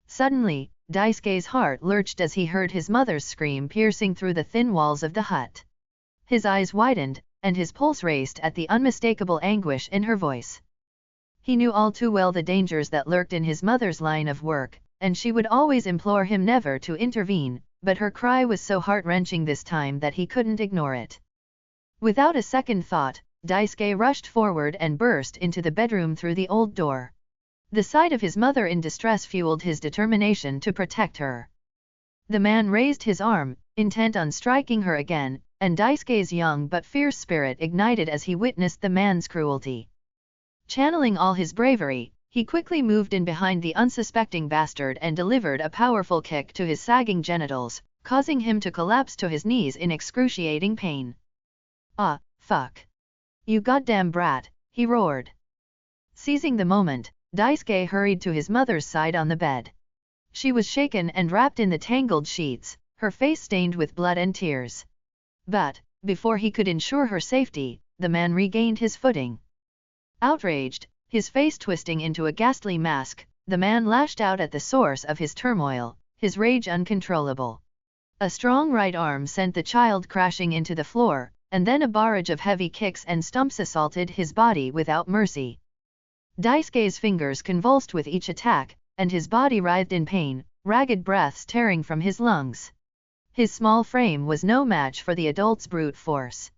Suddenly, Daisuke's heart lurched as he heard his mother's scream piercing through the thin walls of the hut. His eyes widened, and his pulse raced at the unmistakable anguish in her voice. He knew all too well the dangers that lurked in his mother's line of work, and she would always implore him never to intervene, but her cry was so heart-wrenching this time that he couldn't ignore it. Without a second thought, Daisuke rushed forward and burst into the bedroom through the old door. The sight of his mother in distress fueled his determination to protect her. The man raised his arm, intent on striking her again, and Daisuke's young but fierce spirit ignited as he witnessed the man's cruelty. Channeling all his bravery, he quickly moved in behind the unsuspecting bastard and delivered a powerful kick to his sagging genitals, causing him to collapse to his knees in excruciating pain. "Ah, fuck. You goddamn brat," he roared. Seizing the moment, Daisuke hurried to his mother's side on the bed. She was shaken and wrapped in the tangled sheets, her face stained with blood and tears. But, before he could ensure her safety, the man regained his footing. Outraged, his face twisting into a ghastly mask, the man lashed out at the source of his turmoil, his rage uncontrollable. A strong right arm sent the child crashing into the floor, and then a barrage of heavy kicks and stumps assaulted his body without mercy. Daisuke's fingers convulsed with each attack, and his body writhed in pain, ragged breaths tearing from his lungs. His small frame was no match for the adult's brute force.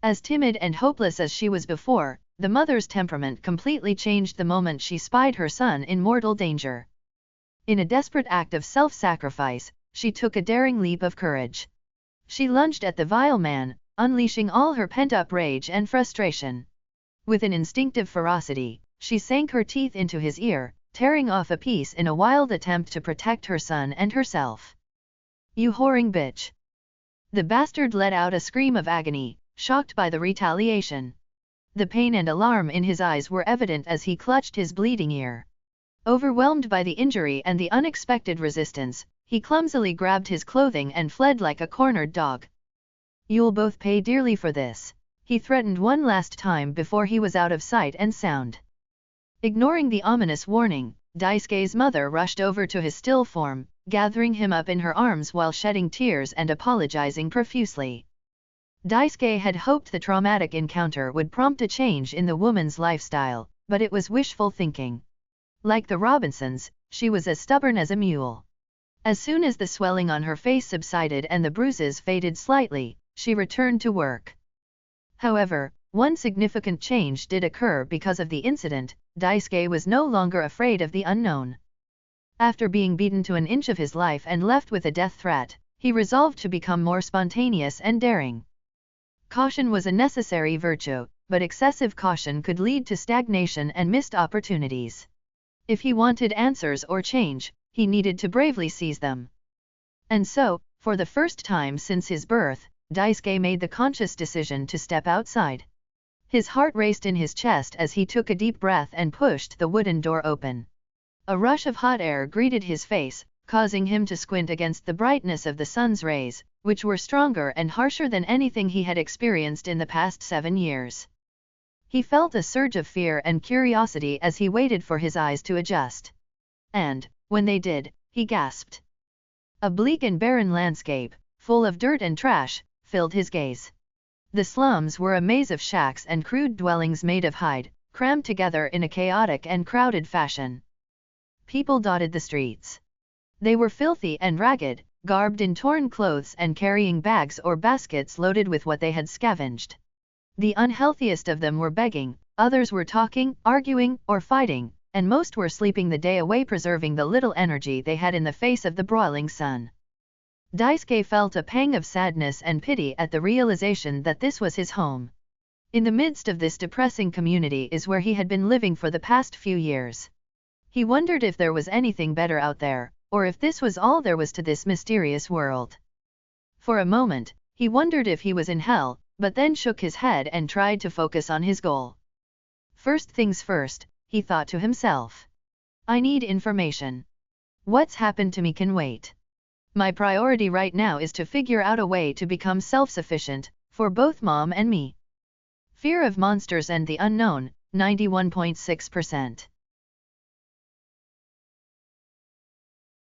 As timid and hopeless as she was before, the mother's temperament completely changed the moment she spied her son in mortal danger. In a desperate act of self-sacrifice, she took a daring leap of courage. She lunged at the vile man, unleashing all her pent-up rage and frustration. With an instinctive ferocity, she sank her teeth into his ear, tearing off a piece in a wild attempt to protect her son and herself. "You whoring bitch!" The bastard let out a scream of agony, shocked by the retaliation. The pain and alarm in his eyes were evident as he clutched his bleeding ear. Overwhelmed by the injury and the unexpected resistance, he clumsily grabbed his clothing and fled like a cornered dog. "You'll both pay dearly for this," he threatened one last time before he was out of sight and sound. Ignoring the ominous warning, Daisuke's mother rushed over to his still form, gathering him up in her arms while shedding tears and apologizing profusely. Daisuke had hoped the traumatic encounter would prompt a change in the woman's lifestyle, but it was wishful thinking. Like the Robinsons, she was as stubborn as a mule. As soon as the swelling on her face subsided and the bruises faded slightly, she returned to work. However, one significant change did occur because of the incident. Daisuke was no longer afraid of the unknown. After being beaten to an inch of his life and left with a death threat, he resolved to become more spontaneous and daring. Caution was a necessary virtue, but excessive caution could lead to stagnation and missed opportunities. If he wanted answers or change, he needed to bravely seize them. And so, for the first time since his birth, Daisuke made the conscious decision to step outside. His heart raced in his chest as he took a deep breath and pushed the wooden door open. A rush of hot air greeted his face, causing him to squint against the brightness of the sun's rays, which were stronger and harsher than anything he had experienced in the past 7 years. He felt a surge of fear and curiosity as he waited for his eyes to adjust. And, when they did, he gasped. A bleak and barren landscape, full of dirt and trash, filled his gaze. The slums were a maze of shacks and crude dwellings made of hide, crammed together in a chaotic and crowded fashion. People dotted the streets. They were filthy and ragged, garbed in torn clothes and carrying bags or baskets loaded with what they had scavenged. The unhealthiest of them were begging, others were talking, arguing, or fighting, and most were sleeping the day away, preserving the little energy they had in the face of the broiling sun. Daisuke felt a pang of sadness and pity at the realization that this was his home. In the midst of this depressing community is where he had been living for the past few years. He wondered if there was anything better out there, or if this was all there was to this mysterious world. For a moment, he wondered if he was in hell, but then shook his head and tried to focus on his goal. First things first, he thought to himself. I need information. What's happened to me can wait. My priority right now is to figure out a way to become self-sufficient, for both Mom and me. Fear of monsters and the unknown, 91.6%.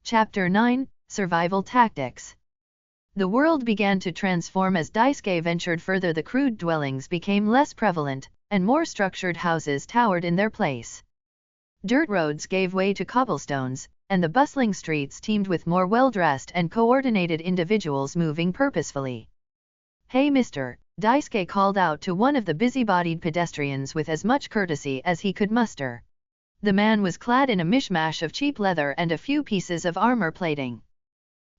Chapter 9, Survival Tactics. The world began to transform as Daisuke ventured further. The crude dwellings became less prevalent, and more structured houses towered in their place. Dirt roads gave way to cobblestones, and the bustling streets teemed with more well-dressed and coordinated individuals moving purposefully. "Hey mister," Daisuke called out to one of the busy-bodied pedestrians with as much courtesy as he could muster. The man was clad in a mishmash of cheap leather and a few pieces of armor plating.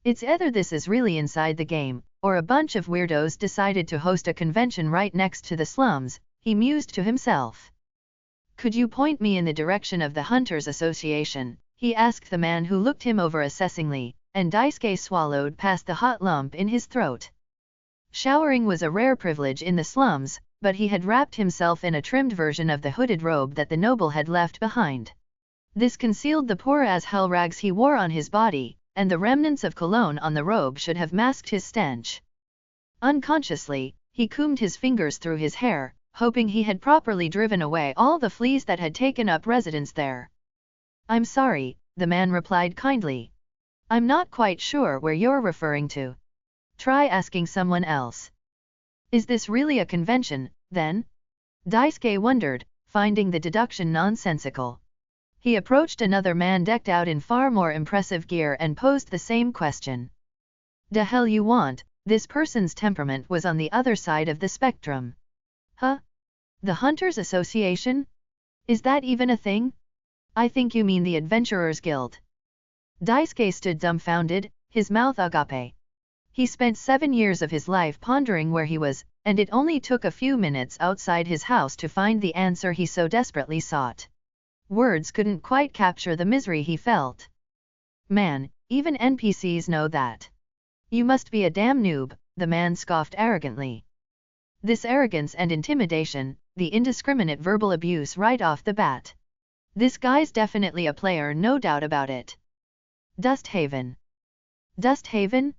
"It's either this is really inside the game, or a bunch of weirdos decided to host a convention right next to the slums," he mused to himself. "Could you point me in the direction of the Hunters Association?" he asked the man who looked him over assessingly, and Daisuke swallowed past the hot lump in his throat. Showering was a rare privilege in the slums, but he had wrapped himself in a trimmed version of the hooded robe that the noble had left behind. This concealed the poor-as-hell rags he wore on his body, and the remnants of cologne on the robe should have masked his stench. Unconsciously, he combed his fingers through his hair, hoping he had properly driven away all the fleas that had taken up residence there. "I'm sorry," the man replied kindly. "I'm not quite sure where you're referring to. Try asking someone else." "Is this really a convention, then?" Daisuke wondered, finding the deduction nonsensical. He approached another man decked out in far more impressive gear and posed the same question. "The hell you want?" This person's temperament was on the other side of the spectrum. "Huh? The Hunters Association? Is that even a thing? I think you mean the Adventurers Guild." Daisuke stood dumbfounded, his mouth agape. He spent 7 years of his life pondering where he was, and it only took a few minutes outside his house to find the answer he so desperately sought. Words couldn't quite capture the misery he felt. "Man, even NPCs know that. You must be a damn noob," the man scoffed arrogantly. This arrogance and intimidation, the indiscriminate verbal abuse right off the bat. This guy's definitely a player, no doubt about it. Dusthaven. Dusthaven?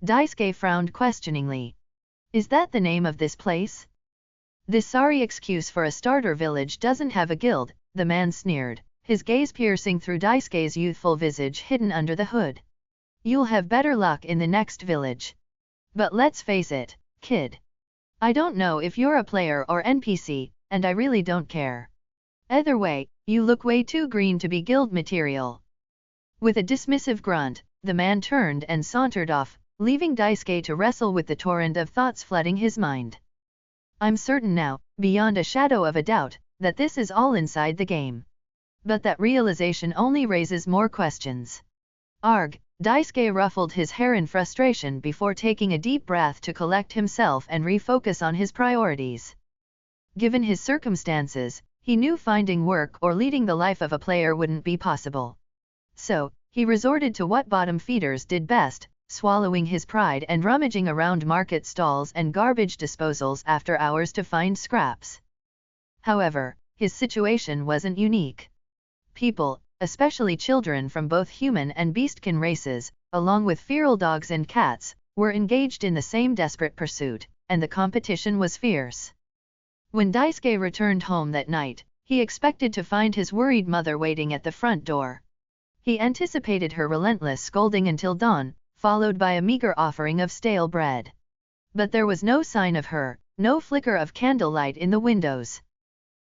Daisuke frowned questioningly. "Is that the name of this place?" "This sorry excuse for a starter village doesn't have a guild," the man sneered, his gaze piercing through Daisuke's youthful visage hidden under the hood. "You'll have better luck in the next village. But let's face it, kid. I don't know if you're a player or NPC, and I really don't care. Either way, you look way too green to be guild material." With a dismissive grunt, the man turned and sauntered off, leaving Daisuke to wrestle with the torrent of thoughts flooding his mind. "I'm certain now, beyond a shadow of a doubt, that this is all inside the game. But that realization only raises more questions." Arg, Daisuke ruffled his hair in frustration before taking a deep breath to collect himself and refocus on his priorities. Given his circumstances, he knew finding work or leading the life of a player wouldn't be possible. So, he resorted to what bottom feeders did best, swallowing his pride and rummaging around market stalls and garbage disposals after hours to find scraps. However, his situation wasn't unique. People, especially children from both human and beastkin races, along with feral dogs and cats, were engaged in the same desperate pursuit, and the competition was fierce. When Daisuke returned home that night, he expected to find his worried mother waiting at the front door. He anticipated her relentless scolding until dawn, followed by a meager offering of stale bread. But there was no sign of her, no flicker of candlelight in the windows.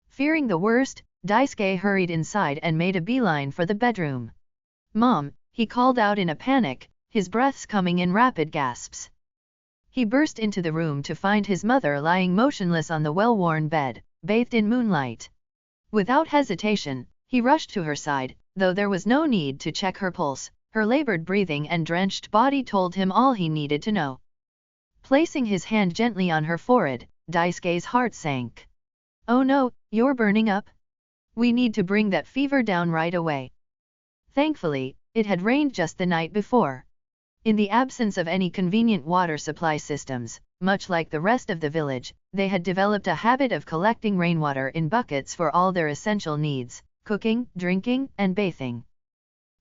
Fearing the worst, Daisuke hurried inside and made a beeline for the bedroom. "Mom," he called out in a panic, his breaths coming in rapid gasps. He burst into the room to find his mother lying motionless on the well-worn bed, bathed in moonlight. Without hesitation, he rushed to her side, though there was no need to check her pulse. Her labored breathing and drenched body told him all he needed to know. Placing his hand gently on her forehead, Daisuke's heart sank. "Oh no, you're burning up? We need to bring that fever down right away." Thankfully, it had rained just the night before. In the absence of any convenient water supply systems, much like the rest of the village, they had developed a habit of collecting rainwater in buckets for all their essential needs, cooking, drinking, and bathing.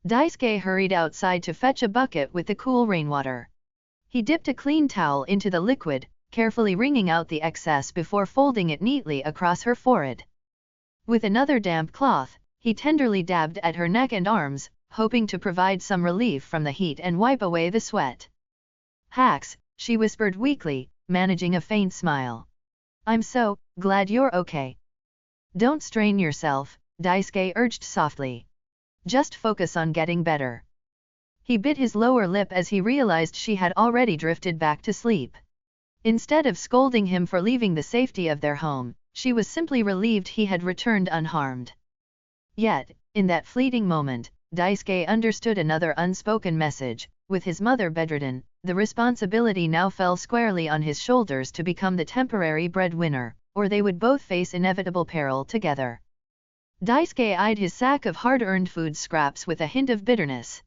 Daisuke hurried outside to fetch a bucket with the cool rainwater. He dipped a clean towel into the liquid, carefully wringing out the excess before folding it neatly across her forehead. With another damp cloth, he tenderly dabbed at her neck and arms, hoping to provide some relief from the heat and wipe away the sweat. Haxks, she whispered weakly, managing a faint smile. I'm so glad you're okay. Don't strain yourself, Daisuke urged softly. Just focus on getting better. He bit his lower lip as he realized she had already drifted back to sleep. Instead of scolding him for leaving the safety of their home, she was simply relieved he had returned unharmed. Yet, in that fleeting moment, Daisuke understood another unspoken message. With his mother bedridden, the responsibility now fell squarely on his shoulders to become the temporary breadwinner, or they would both face inevitable peril together. Daisuke eyed his sack of hard-earned food scraps with a hint of bitterness.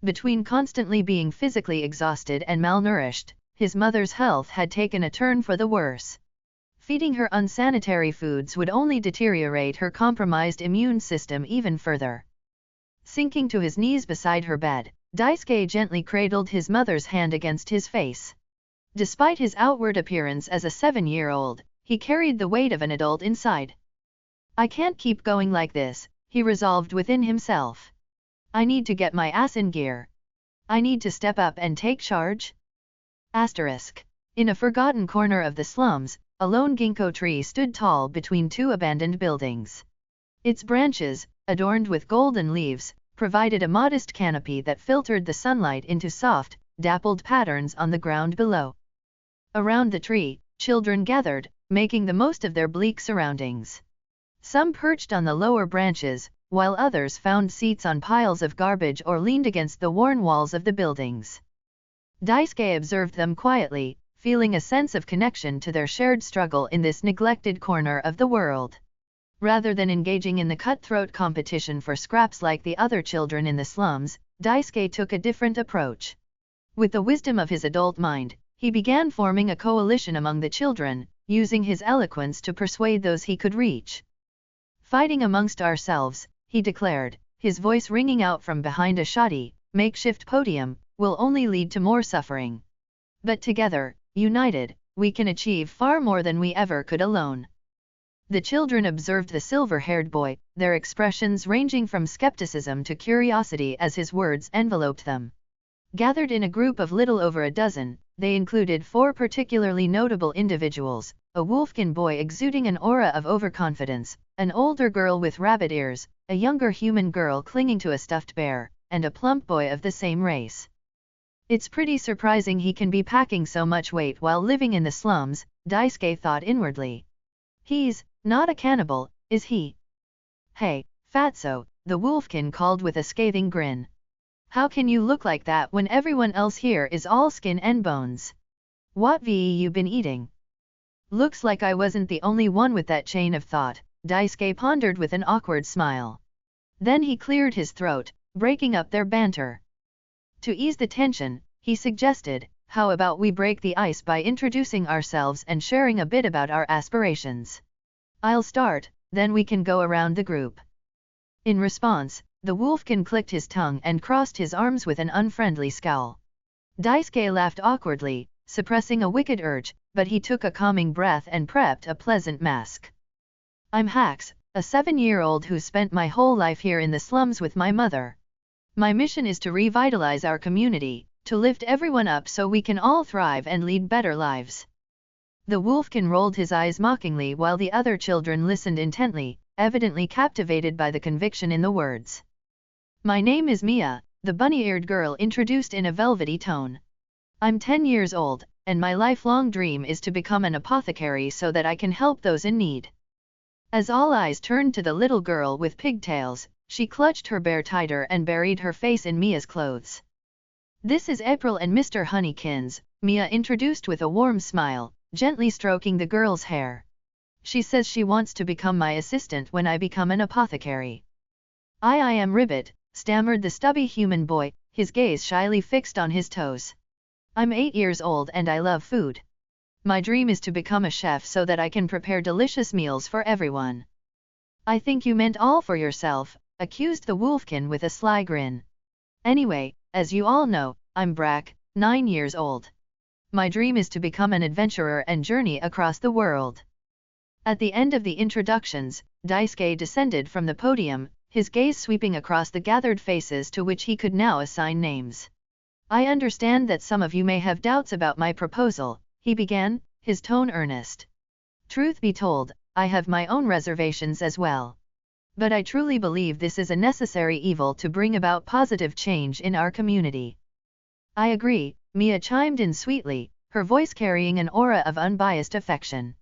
Between constantly being physically exhausted and malnourished, his mother's health had taken a turn for the worse. Feeding her unsanitary foods would only deteriorate her compromised immune system even further. Sinking to his knees beside her bed, Daisuke gently cradled his mother's hand against his face. Despite his outward appearance as a 7-year-old, he carried the weight of an adult inside. I can't keep going like this, he resolved within himself. I need to get my ass in gear. I need to step up and take charge. Asterisk. In a forgotten corner of the slums, a lone ginkgo tree stood tall between two abandoned buildings. Its branches, adorned with golden leaves, provided a modest canopy that filtered the sunlight into soft, dappled patterns on the ground below. Around the tree, children gathered, making the most of their bleak surroundings. Some perched on the lower branches, while others found seats on piles of garbage or leaned against the worn walls of the buildings. Daisuke observed them quietly, feeling a sense of connection to their shared struggle in this neglected corner of the world. Rather than engaging in the cutthroat competition for scraps like the other children in the slums, Daisuke took a different approach. With the wisdom of his adult mind, he began forming a coalition among the children, using his eloquence to persuade those he could reach. Fighting amongst ourselves, he declared, his voice ringing out from behind a shoddy, makeshift podium, will only lead to more suffering. But together, united, we can achieve far more than we ever could alone. The children observed the silver-haired boy, their expressions ranging from skepticism to curiosity as his words enveloped them. Gathered in a group of little over a dozen, they included 4 particularly notable individuals: a wolfkin boy exuding an aura of overconfidence, an older girl with rabbit ears, a younger human girl clinging to a stuffed bear, and a plump boy of the same race. It's pretty surprising he can be packing so much weight while living in the slums, Daisuke thought inwardly. He's not a cannibal, is he? Hey, fatso, the wolfkin called with a scathing grin. How can you look like that when everyone else here is all skin and bones? What you been eating? Looks like I wasn't the only one with that chain of thought, Daisuke pondered with an awkward smile. Then he cleared his throat, breaking up their banter. To ease the tension, he suggested, how about we break the ice by introducing ourselves and sharing a bit about our aspirations? I'll start, then we can go around the group. In response, the wolfkin clicked his tongue and crossed his arms with an unfriendly scowl. Daisuke laughed awkwardly, suppressing a wicked urge, but he took a calming breath and prepped a pleasant mask. I'm Haxks, a 7-year-old who spent my whole life here in the slums with my mother. My mission is to revitalize our community, to lift everyone up so we can all thrive and lead better lives. The wolfkin rolled his eyes mockingly while the other children listened intently, evidently captivated by the conviction in the words. My name is Mia, the bunny-eared girl introduced in a velvety tone. I'm 10 years old, and my lifelong dream is to become an apothecary so that I can help those in need. As all eyes turned to the little girl with pigtails, she clutched her bear tighter and buried her face in Mia's clothes. This is April and Mr. Honeykins, Mia introduced with a warm smile, gently stroking the girl's hair. She says she wants to become my assistant when I become an apothecary. I am Ribbit, stammered the stubby human boy, his gaze shyly fixed on his toes. I'm 8 years old and I love food. My dream is to become a chef so that I can prepare delicious meals for everyone. I think you meant all for yourself, accused the wolfkin with a sly grin. Anyway, as you all know, I'm Brack, 9 years old. My dream is to become an adventurer and journey across the world. At the end of the introductions, Daisuke descended from the podium, his gaze sweeping across the gathered faces to which he could now assign names. I understand that some of you may have doubts about my proposal, he began, his tone earnest. Truth be told, I have my own reservations as well. But I truly believe this is a necessary evil to bring about positive change in our community. I agree, Mia chimed in sweetly, her voice carrying an aura of unbiased affection.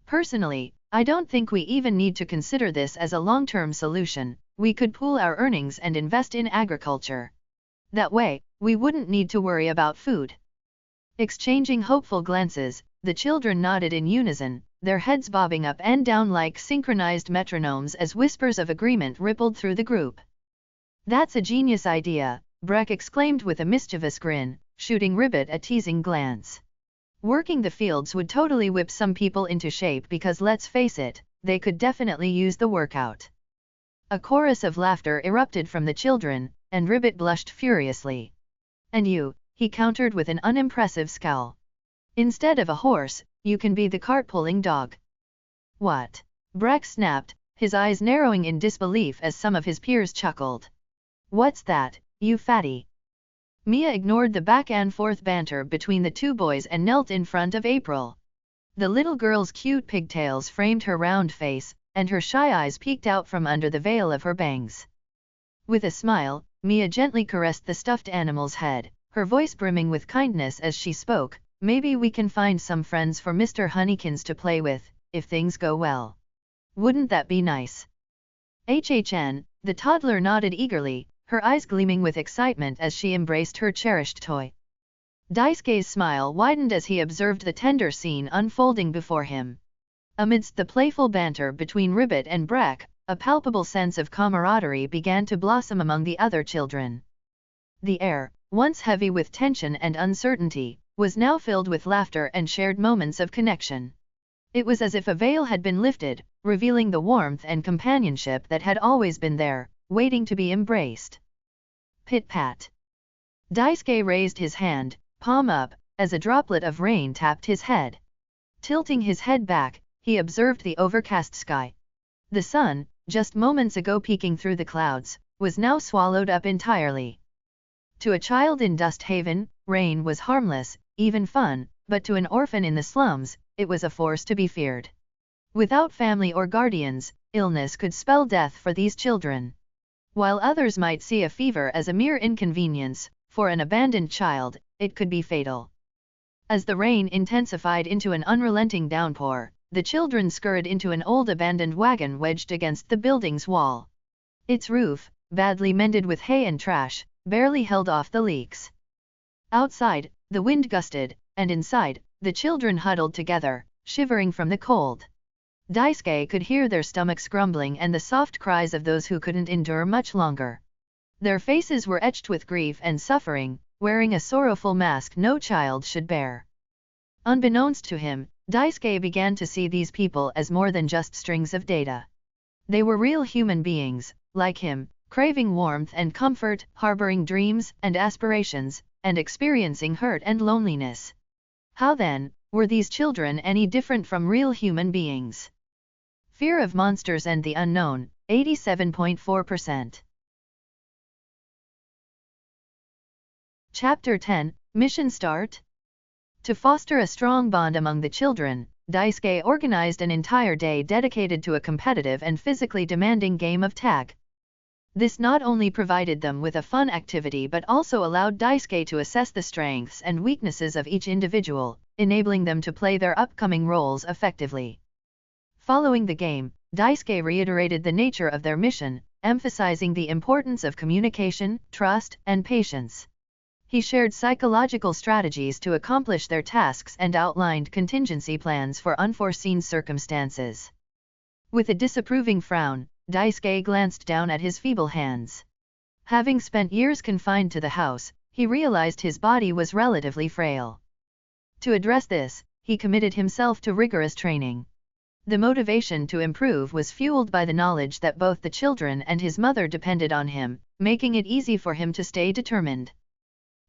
Personally, I don't think we even need to consider this as a long-term solution. We could pool our earnings and invest in agriculture. That way, we wouldn't need to worry about food. Exchanging hopeful glances, the children nodded in unison, their heads bobbing up and down like synchronized metronomes as whispers of agreement rippled through the group. That's a genius idea, Breck exclaimed with a mischievous grin, shooting Ribbit a teasing glance. Working the fields would totally whip some people into shape because let's face it, they could definitely use the workout. A chorus of laughter erupted from the children, and Ribbit blushed furiously. And you, he countered with an unimpressive scowl. Instead of a horse, you can be the cart-pulling dog. What? Breck snapped, his eyes narrowing in disbelief as some of his peers chuckled. What's that, you fatty? Mia ignored the back-and-forth banter between the two boys and knelt in front of April. The little girl's cute pigtails framed her round face, and her shy eyes peeked out from under the veil of her bangs. With a smile, Mia gently caressed the stuffed animal's head, her voice brimming with kindness as she spoke. Maybe we can find some friends for Mr. Honeykins to play with, if things go well. Wouldn't that be nice? HHN, the toddler nodded eagerly, her eyes gleaming with excitement as she embraced her cherished toy. Daisuke's smile widened as he observed the tender scene unfolding before him. Amidst the playful banter between Ribbit and Breck, a palpable sense of camaraderie began to blossom among the other children. The air, once heavy with tension and uncertainty, was now filled with laughter and shared moments of connection. It was as if a veil had been lifted, revealing the warmth and companionship that had always been there, waiting to be embraced. Pit-pat. Daisuke raised his hand, palm up, as a droplet of rain tapped his head. Tilting his head back, he observed the overcast sky. The sun, just moments ago peeking through the clouds, was now swallowed up entirely. To a child in Dust Haven, rain was harmless, even fun, but to an orphan in the slums, it was a force to be feared. Without family or guardians, illness could spell death for these children. While others might see a fever as a mere inconvenience, for an abandoned child, it could be fatal. As the rain intensified into an unrelenting downpour, the children scurried into an old abandoned wagon wedged against the building's wall. Its roof, badly mended with hay and trash, barely held off the leaks. Outside, the wind gusted, and inside, the children huddled together, shivering from the cold. Daisuke could hear their stomachs grumbling and the soft cries of those who couldn't endure much longer. Their faces were etched with grief and suffering, wearing a sorrowful mask no child should bear. Unbeknownst to him, Daisuke began to see these people as more than just strings of data. They were real human beings, like him, craving warmth and comfort, harboring dreams and aspirations, and experiencing hurt and loneliness. How then, were these children any different from real human beings? Fear of monsters and the unknown, 87.4%. Chapter 10, Mission Start? To foster a strong bond among the children, Daisuke organized an entire day dedicated to a competitive and physically demanding game of tag. This not only provided them with a fun activity but also allowed Daisuke to assess the strengths and weaknesses of each individual, enabling them to play their upcoming roles effectively. Following the game, Daisuke reiterated the nature of their mission, emphasizing the importance of communication, trust, and patience. He shared psychological strategies to accomplish their tasks and outlined contingency plans for unforeseen circumstances. With a disapproving frown, Daisuke glanced down at his feeble hands. Having spent years confined to the house, he realized his body was relatively frail. To address this, he committed himself to rigorous training. The motivation to improve was fueled by the knowledge that both the children and his mother depended on him, making it easy for him to stay determined.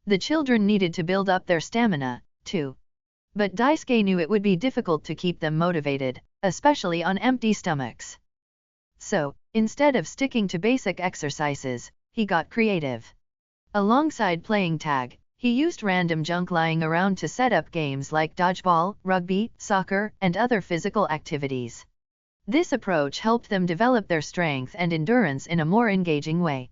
The children needed to build up their stamina, too. But Daisuke knew it would be difficult to keep them motivated, especially on empty stomachs. So, instead of sticking to basic exercises, he got creative. Alongside playing tag, He used random junk lying around to set up games like dodgeball, rugby, soccer, and other physical activities. This approach helped them develop their strength and endurance in a more engaging way.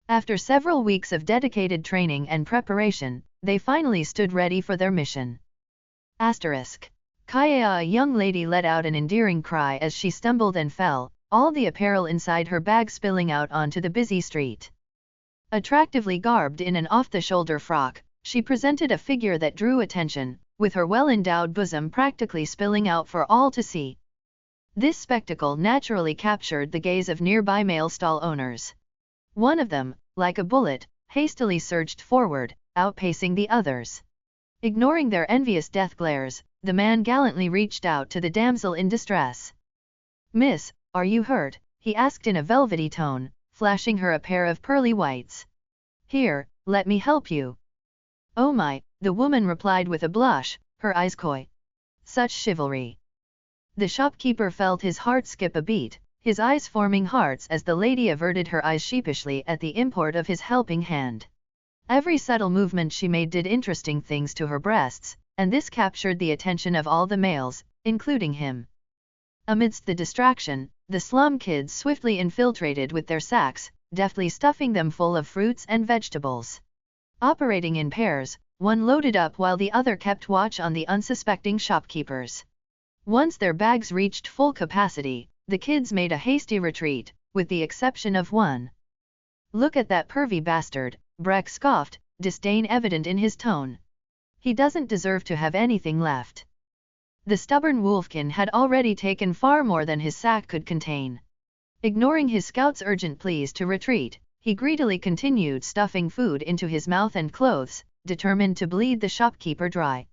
After several weeks of dedicated training and preparation, they finally stood ready for their mission. Kaya, a young lady, let out an endearing cry as she stumbled and fell, all the apparel inside her bag spilling out onto the busy street. Attractively garbed in an off-the-shoulder frock, she presented a figure that drew attention, with her well-endowed bosom practically spilling out for all to see. This spectacle naturally captured the gaze of nearby male stall owners. One of them, like a bullet, hastily surged forward, outpacing the others. Ignoring their envious death glares, the man gallantly reached out to the damsel in distress. "Miss, are you hurt?" he asked in a velvety tone, flashing her a pair of pearly whites. "Here, let me help you." "Oh my," the woman replied with a blush, her eyes coy. "Such chivalry." The shopkeeper felt his heart skip a beat, his eyes forming hearts as the lady averted her eyes sheepishly at the import of his helping hand. Every subtle movement she made did interesting things to her breasts, and this captured the attention of all the males, including him. Amidst the distraction, the slum kids swiftly infiltrated with their sacks, deftly stuffing them full of fruits and vegetables. Operating in pairs, one loaded up while the other kept watch on the unsuspecting shopkeepers. Once their bags reached full capacity, the kids made a hasty retreat, with the exception of one. "Look at that pervy bastard," Breck scoffed, disdain evident in his tone. "He doesn't deserve to have anything left." The stubborn wolfkin had already taken far more than his sack could contain. Ignoring his scout's urgent pleas to retreat, he greedily continued stuffing food into his mouth and clothes, determined to bleed the shopkeeper dry.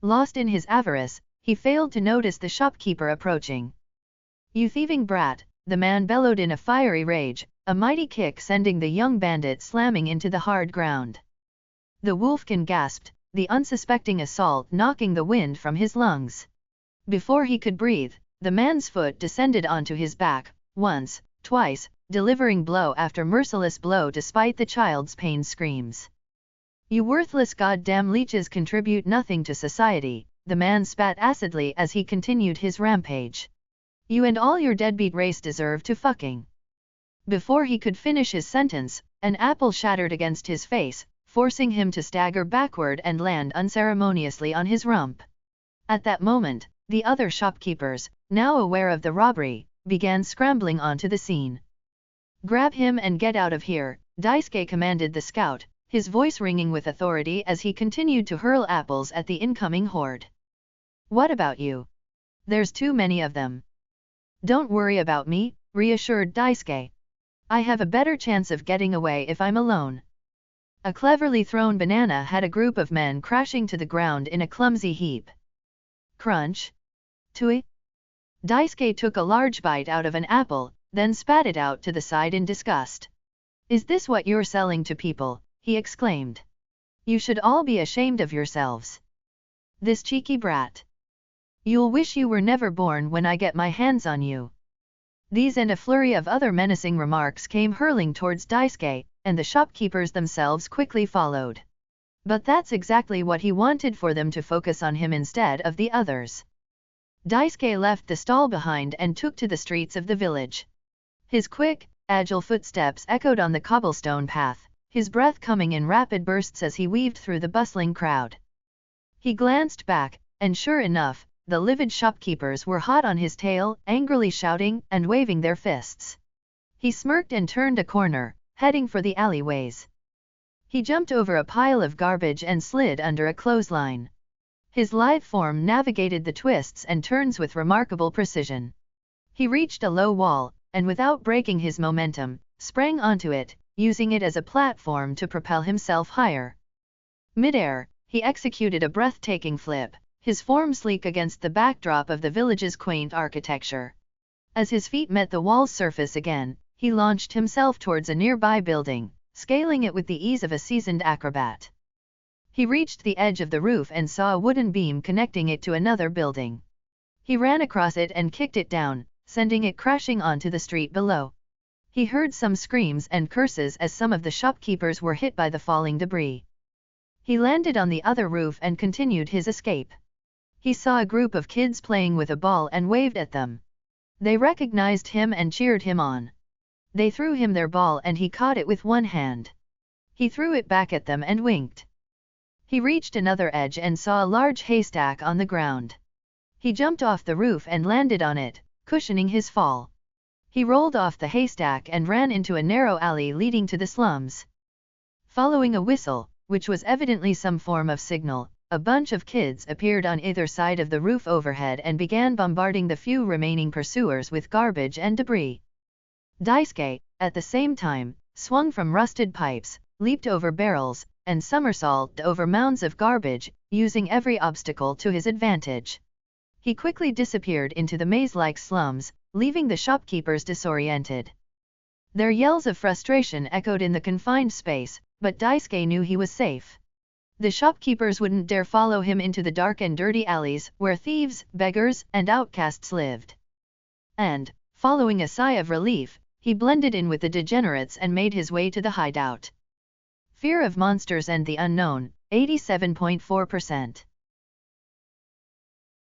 Lost in his avarice, he failed to notice the shopkeeper approaching. "You thieving brat," the man bellowed in a fiery rage, a mighty kick sending the young bandit slamming into the hard ground. The wolfkin gasped, the unsuspecting assault knocking the wind from his lungs. Before he could breathe, the man's foot descended onto his back, once, twice, delivering blow after merciless blow despite the child's pain screams. "You worthless goddamn leeches contribute nothing to society," the man spat acidly as he continued his rampage. "You and all your deadbeat race deserve to fucking." Before he could finish his sentence, an apple shattered against his face, forcing him to stagger backward and land unceremoniously on his rump. At that moment, the other shopkeepers, now aware of the robbery, began scrambling onto the scene. "Grab him and get out of here," Daisuke commanded the scout, his voice ringing with authority as he continued to hurl apples at the incoming horde. "What about you? There's too many of them." "Don't worry about me," reassured Daisuke. "I have a better chance of getting away if I'm alone." A cleverly thrown banana had a group of men crashing to the ground in a clumsy heap. Crunch. Tui. Daisuke took a large bite out of an apple, then spat it out to the side in disgust. "Is this what you're selling to people?" he exclaimed. "You should all be ashamed of yourselves. This cheeky brat. You'll wish you were never born when I get my hands on you." These and a flurry of other menacing remarks came hurling towards Daisuke, and the shopkeepers themselves quickly followed. But that's exactly what he wanted for them to focus on him instead of the others. Daisuke left the stall behind and took to the streets of the village. His quick, agile footsteps echoed on the cobblestone path, his breath coming in rapid bursts as he weaved through the bustling crowd. He glanced back, and sure enough, the livid shopkeepers were hot on his tail, angrily shouting and waving their fists. He smirked and turned a corner, heading for the alleyways. He jumped over a pile of garbage and slid under a clothesline. His lithe form navigated the twists and turns with remarkable precision. He reached a low wall, and without breaking his momentum, sprang onto it, using it as a platform to propel himself higher. Mid-air, he executed a breathtaking flip, his form sleek against the backdrop of the village's quaint architecture. As his feet met the wall's surface again, he launched himself towards a nearby building, scaling it with the ease of a seasoned acrobat. He reached the edge of the roof and saw a wooden beam connecting it to another building. He ran across it and kicked it down, sending it crashing onto the street below. He heard some screams and curses as some of the shopkeepers were hit by the falling debris. He landed on the other roof and continued his escape. He saw a group of kids playing with a ball and waved at them. They recognized him and cheered him on. They threw him their ball and he caught it with one hand. He threw it back at them and winked. He reached another edge and saw a large haystack on the ground. He jumped off the roof and landed on it, cushioning his fall. He rolled off the haystack and ran into a narrow alley leading to the slums. Following a whistle, which was evidently some form of signal, a bunch of kids appeared on either side of the roof overhead and began bombarding the few remaining pursuers with garbage and debris. Daisuke, at the same time, swung from rusted pipes, leaped over barrels, and somersaulted over mounds of garbage, using every obstacle to his advantage. He quickly disappeared into the maze-like slums, leaving the shopkeepers disoriented. Their yells of frustration echoed in the confined space, but Daisuke knew he was safe. The shopkeepers wouldn't dare follow him into the dark and dirty alleys, where thieves, beggars, and outcasts lived. And, following a sigh of relief, he blended in with the degenerates and made his way to the hideout. Fear of monsters and the unknown, 87.4%.